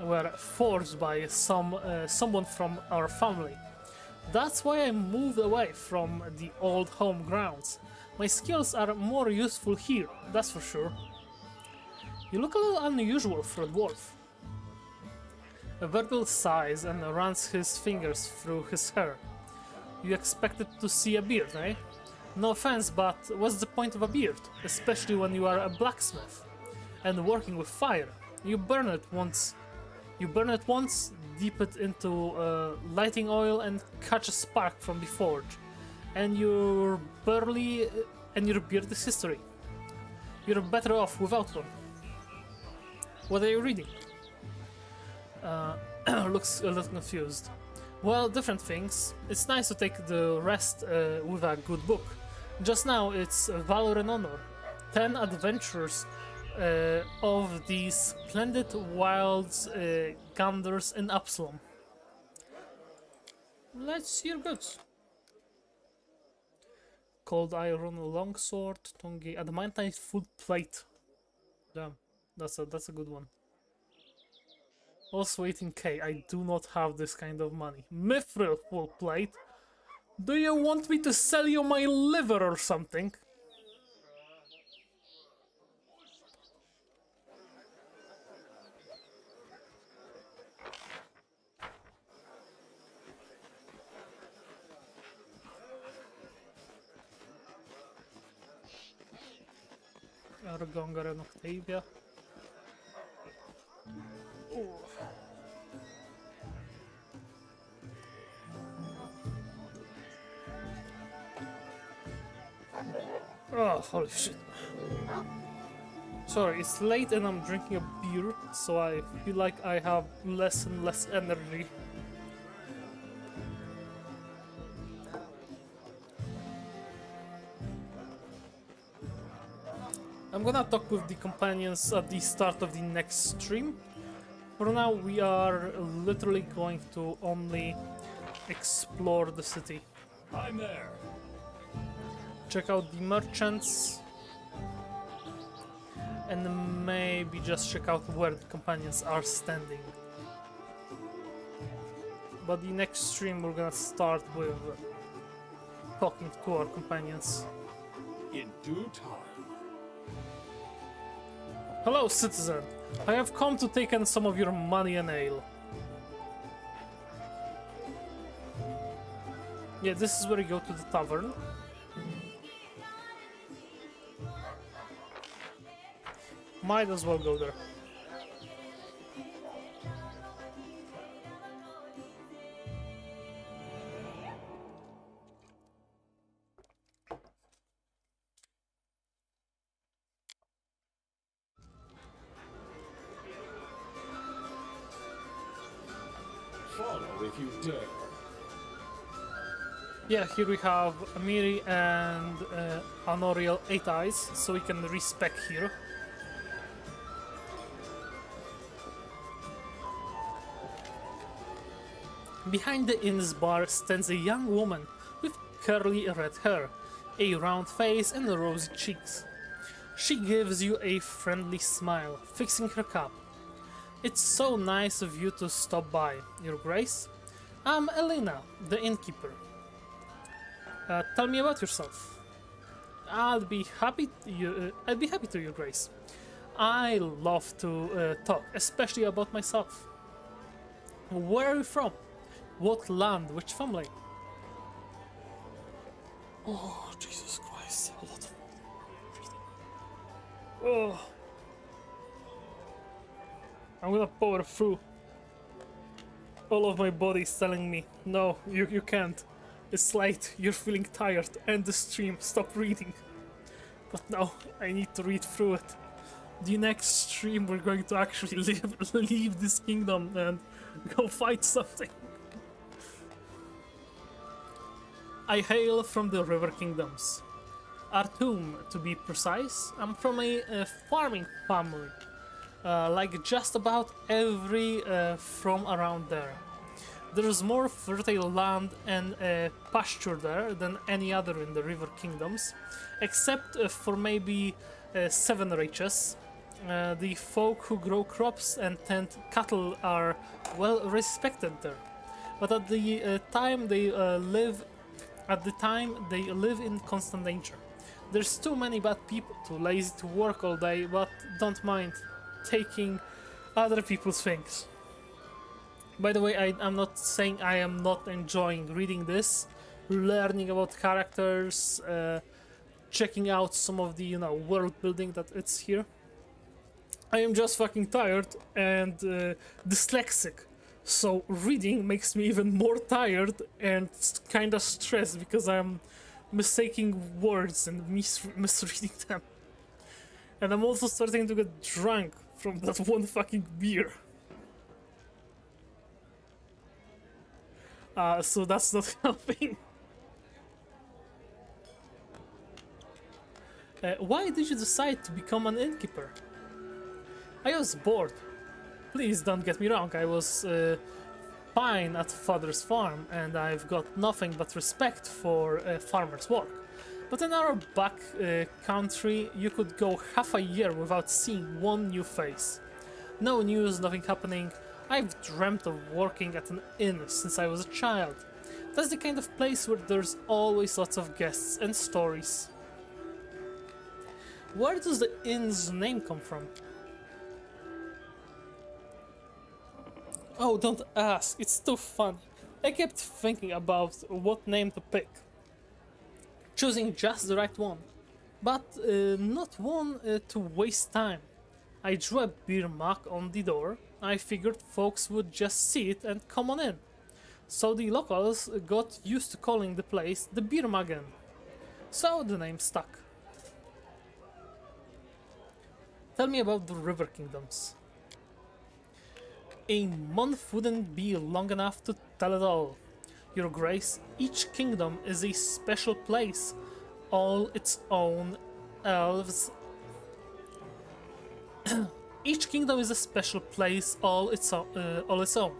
were forged by someone from our family. That's why I moved away from the old home grounds. My skills are more useful here, that's for sure. You look a little unusual for a dwarf. Virgil sighs and runs his fingers through his hair. You expected to see a beard, eh? No offense, but what's the point of a beard? Especially when you are a blacksmith and working with fire. You burn it once, dip it into lighting oil and catch a spark from the forge, and your beard is history. You're better off without one. What are you reading? Looks a little confused. Well, different things. It's nice to take the rest with a good book. Just now it's Valor and Honor. 10 adventures of the splendid wilds Ganders in Absalom. Let's see your goods. Cold iron longsword, tongi, adamantine food plate. Damn, that's a good one. Also 18k. I do not have this kind of money. Mithril full plate. Do you want me to sell you my liver or something? Regongar and Octavia. Oh, holy shit. Sorry, it's late and I'm drinking a beer, so I feel like I have less and less energy. I'm gonna talk with the companions at the start of the next stream. For now, we are literally going to only explore the city. I'm there. Check out the merchants. And maybe just check out where the companions are standing. But the next stream we're gonna start with talking to our companions. In due time. Hello, citizen. I have come to take in some of your money and ale. Yeah, this is where you go to the tavern. Might as well go there. Follow if you dare. Yeah, here we have Amiri and Honoriel 8 Eyes, so we can respec here. Behind the inn's bar stands a young woman with curly red hair, a round face and rosy cheeks. She gives you a friendly smile, fixing her cup. It's so nice of you to stop by, Your Grace. I'm Elena, the innkeeper. Tell me about yourself. I'd be happy to, Your Grace. I love to talk, especially about myself. Where are you from? What land? Which family? Oh, Jesus Christ! A lot of breathing. Oh, I'm gonna power through. All of my body is telling me, no, you can't. It's late, you're feeling tired, end the stream, stop reading. But no, I need to read through it. The next stream we're going to actually leave this kingdom and go fight something. I hail from the River Kingdoms. Artum, to be precise. I'm from a farming family. Like just about every from around there. There's more fertile land and pasture there than any other in the River Kingdoms, except for maybe 7 riches. The folk who grow crops and tend cattle are well respected there, but at the time they live in constant danger. There's too many bad people, too lazy to work all day, but don't mind taking other people's things. By the way, I'm not saying I am not enjoying reading this, learning about characters, checking out some of the world building that it's here. I am just fucking tired and dyslexic, so reading makes me even more tired and kind of stressed because I'm mistaking words and misreading them. And I'm also starting to get drunk from that one fucking beer. So that's not helping. Why did you decide to become an innkeeper? I was bored. Please don't get me wrong, I was fine at father's farm and I've got nothing but respect for farmer's work. But in our back country, you could go half a year without seeing one new face. No news, nothing happening. I've dreamt of working at an inn since I was a child. That's the kind of place where there's always lots of guests and stories. Where does the inn's name come from? Oh, don't ask, it's too funny. I kept thinking about what name to pick. Choosing just the right one. But not one to waste time. I drew a beer mark on the door. I figured folks would just see it and come on in. So the locals got used to calling the place the Beer Magen. So the name stuck. Tell me about the River Kingdoms. A month wouldn't be long enough to tell it all. Your Grace, each kingdom is a special place, all its own elves. Each kingdom is a special place, all its own.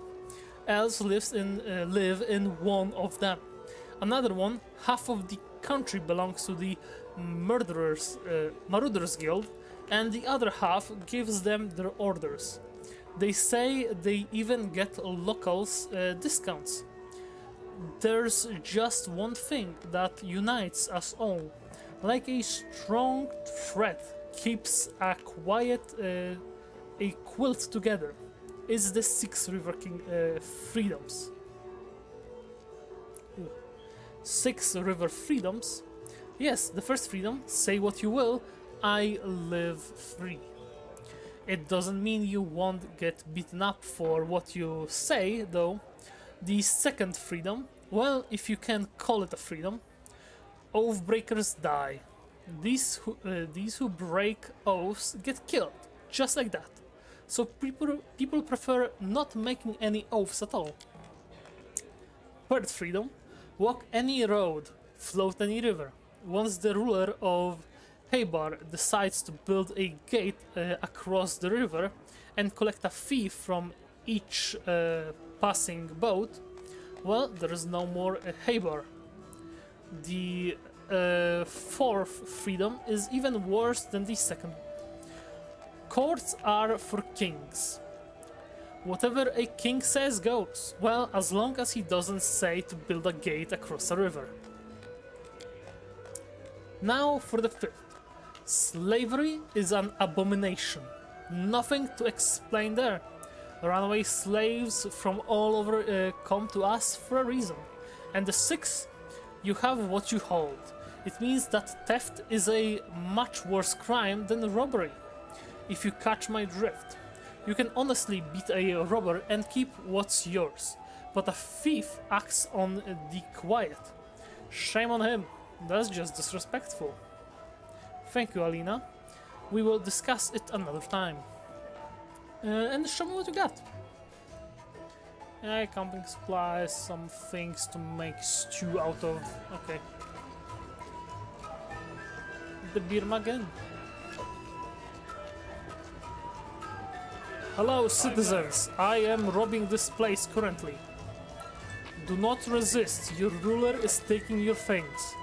else live in one of them. Another one, half of the country belongs to the Marauders Guild, and the other half gives them their orders. They say they even get locals discounts. There's just one thing that unites us all, like a strong thread keeps a quilt together. Is the Six River King freedoms. Ooh. Six River freedoms. Yes, the first freedom, say what you will, I live free. It doesn't mean you won't get beaten up for what you say, though. The second freedom, well, if you can call it a freedom, oath-breakers die. These who break oaths get killed, just like that. So people prefer not making any oaths at all. Third freedom, walk any road, float any river. Once the ruler of Haybar decides to build a gate across the river and collect a fee from each passing boat, well, there is no more Haybar. The fourth freedom is even worse than the second. Courts are for kings. Whatever a king says goes. Well, as long as he doesn't say to build a gate across a river. Now for the fifth. Slavery is an abomination. Nothing to explain there. Runaway slaves from all over come to us for a reason. And the sixth, you have what you hold. It means that theft is a much worse crime than robbery. If you catch my drift, you can honestly beat a robber and keep what's yours, but a thief acts on the quiet. Shame on him, that's just disrespectful. Thank you, Alina. We will discuss it another time. And show me what you got. Camping supplies, some things to make stew out of. Okay. The beer again. Hello, citizens. I am robbing this place currently. Do not resist. Your ruler is taking your things.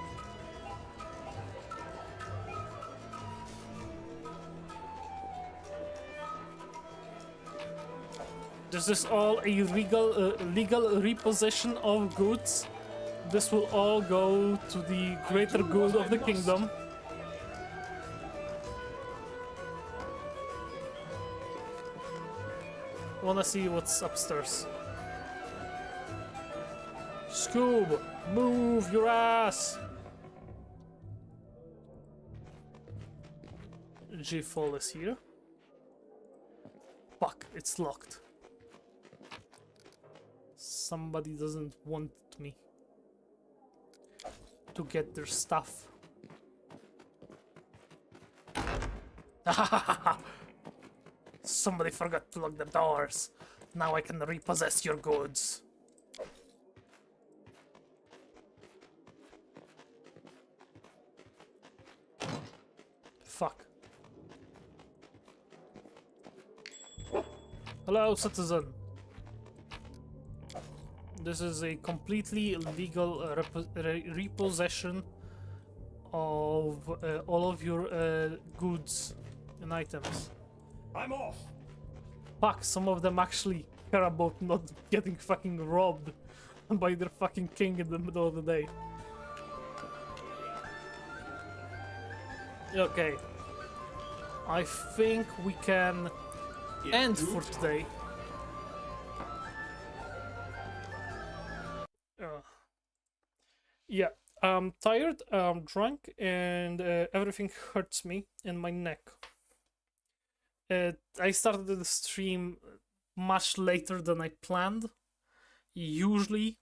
This is all a legal repossession of goods. This will all go to the greater good of the kingdom. Wanna see what's upstairs. Scoob, move your ass! G-Fall is here. Fuck, it's locked. Somebody doesn't want me to get their stuff. Somebody forgot to lock the doors. Now I can repossess your goods. Fuck. Hello, citizen. This is a completely legal repossession of all of your goods and items. I'm off. Fuck, some of them actually care about not getting fucking robbed by their fucking king in the middle of the day. Okay. I think we can end for today. Yeah, I'm tired, I'm drunk, and everything hurts me in my neck. I started the stream much later than I planned. Usually,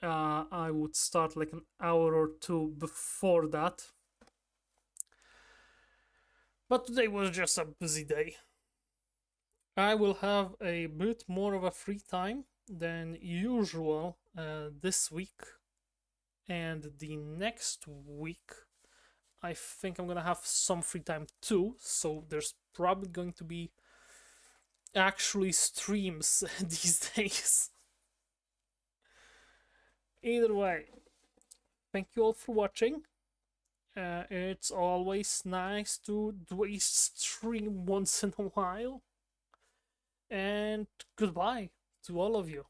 I would start like an hour or two before that. But today was just a busy day. I will have a bit more of a free time than usual this week. And the next week, I think I'm gonna have some free time too, so there's probably going to be actually streams these days. Either way, thank you all for watching. It's always nice to do a stream once in a while. And goodbye to all of you.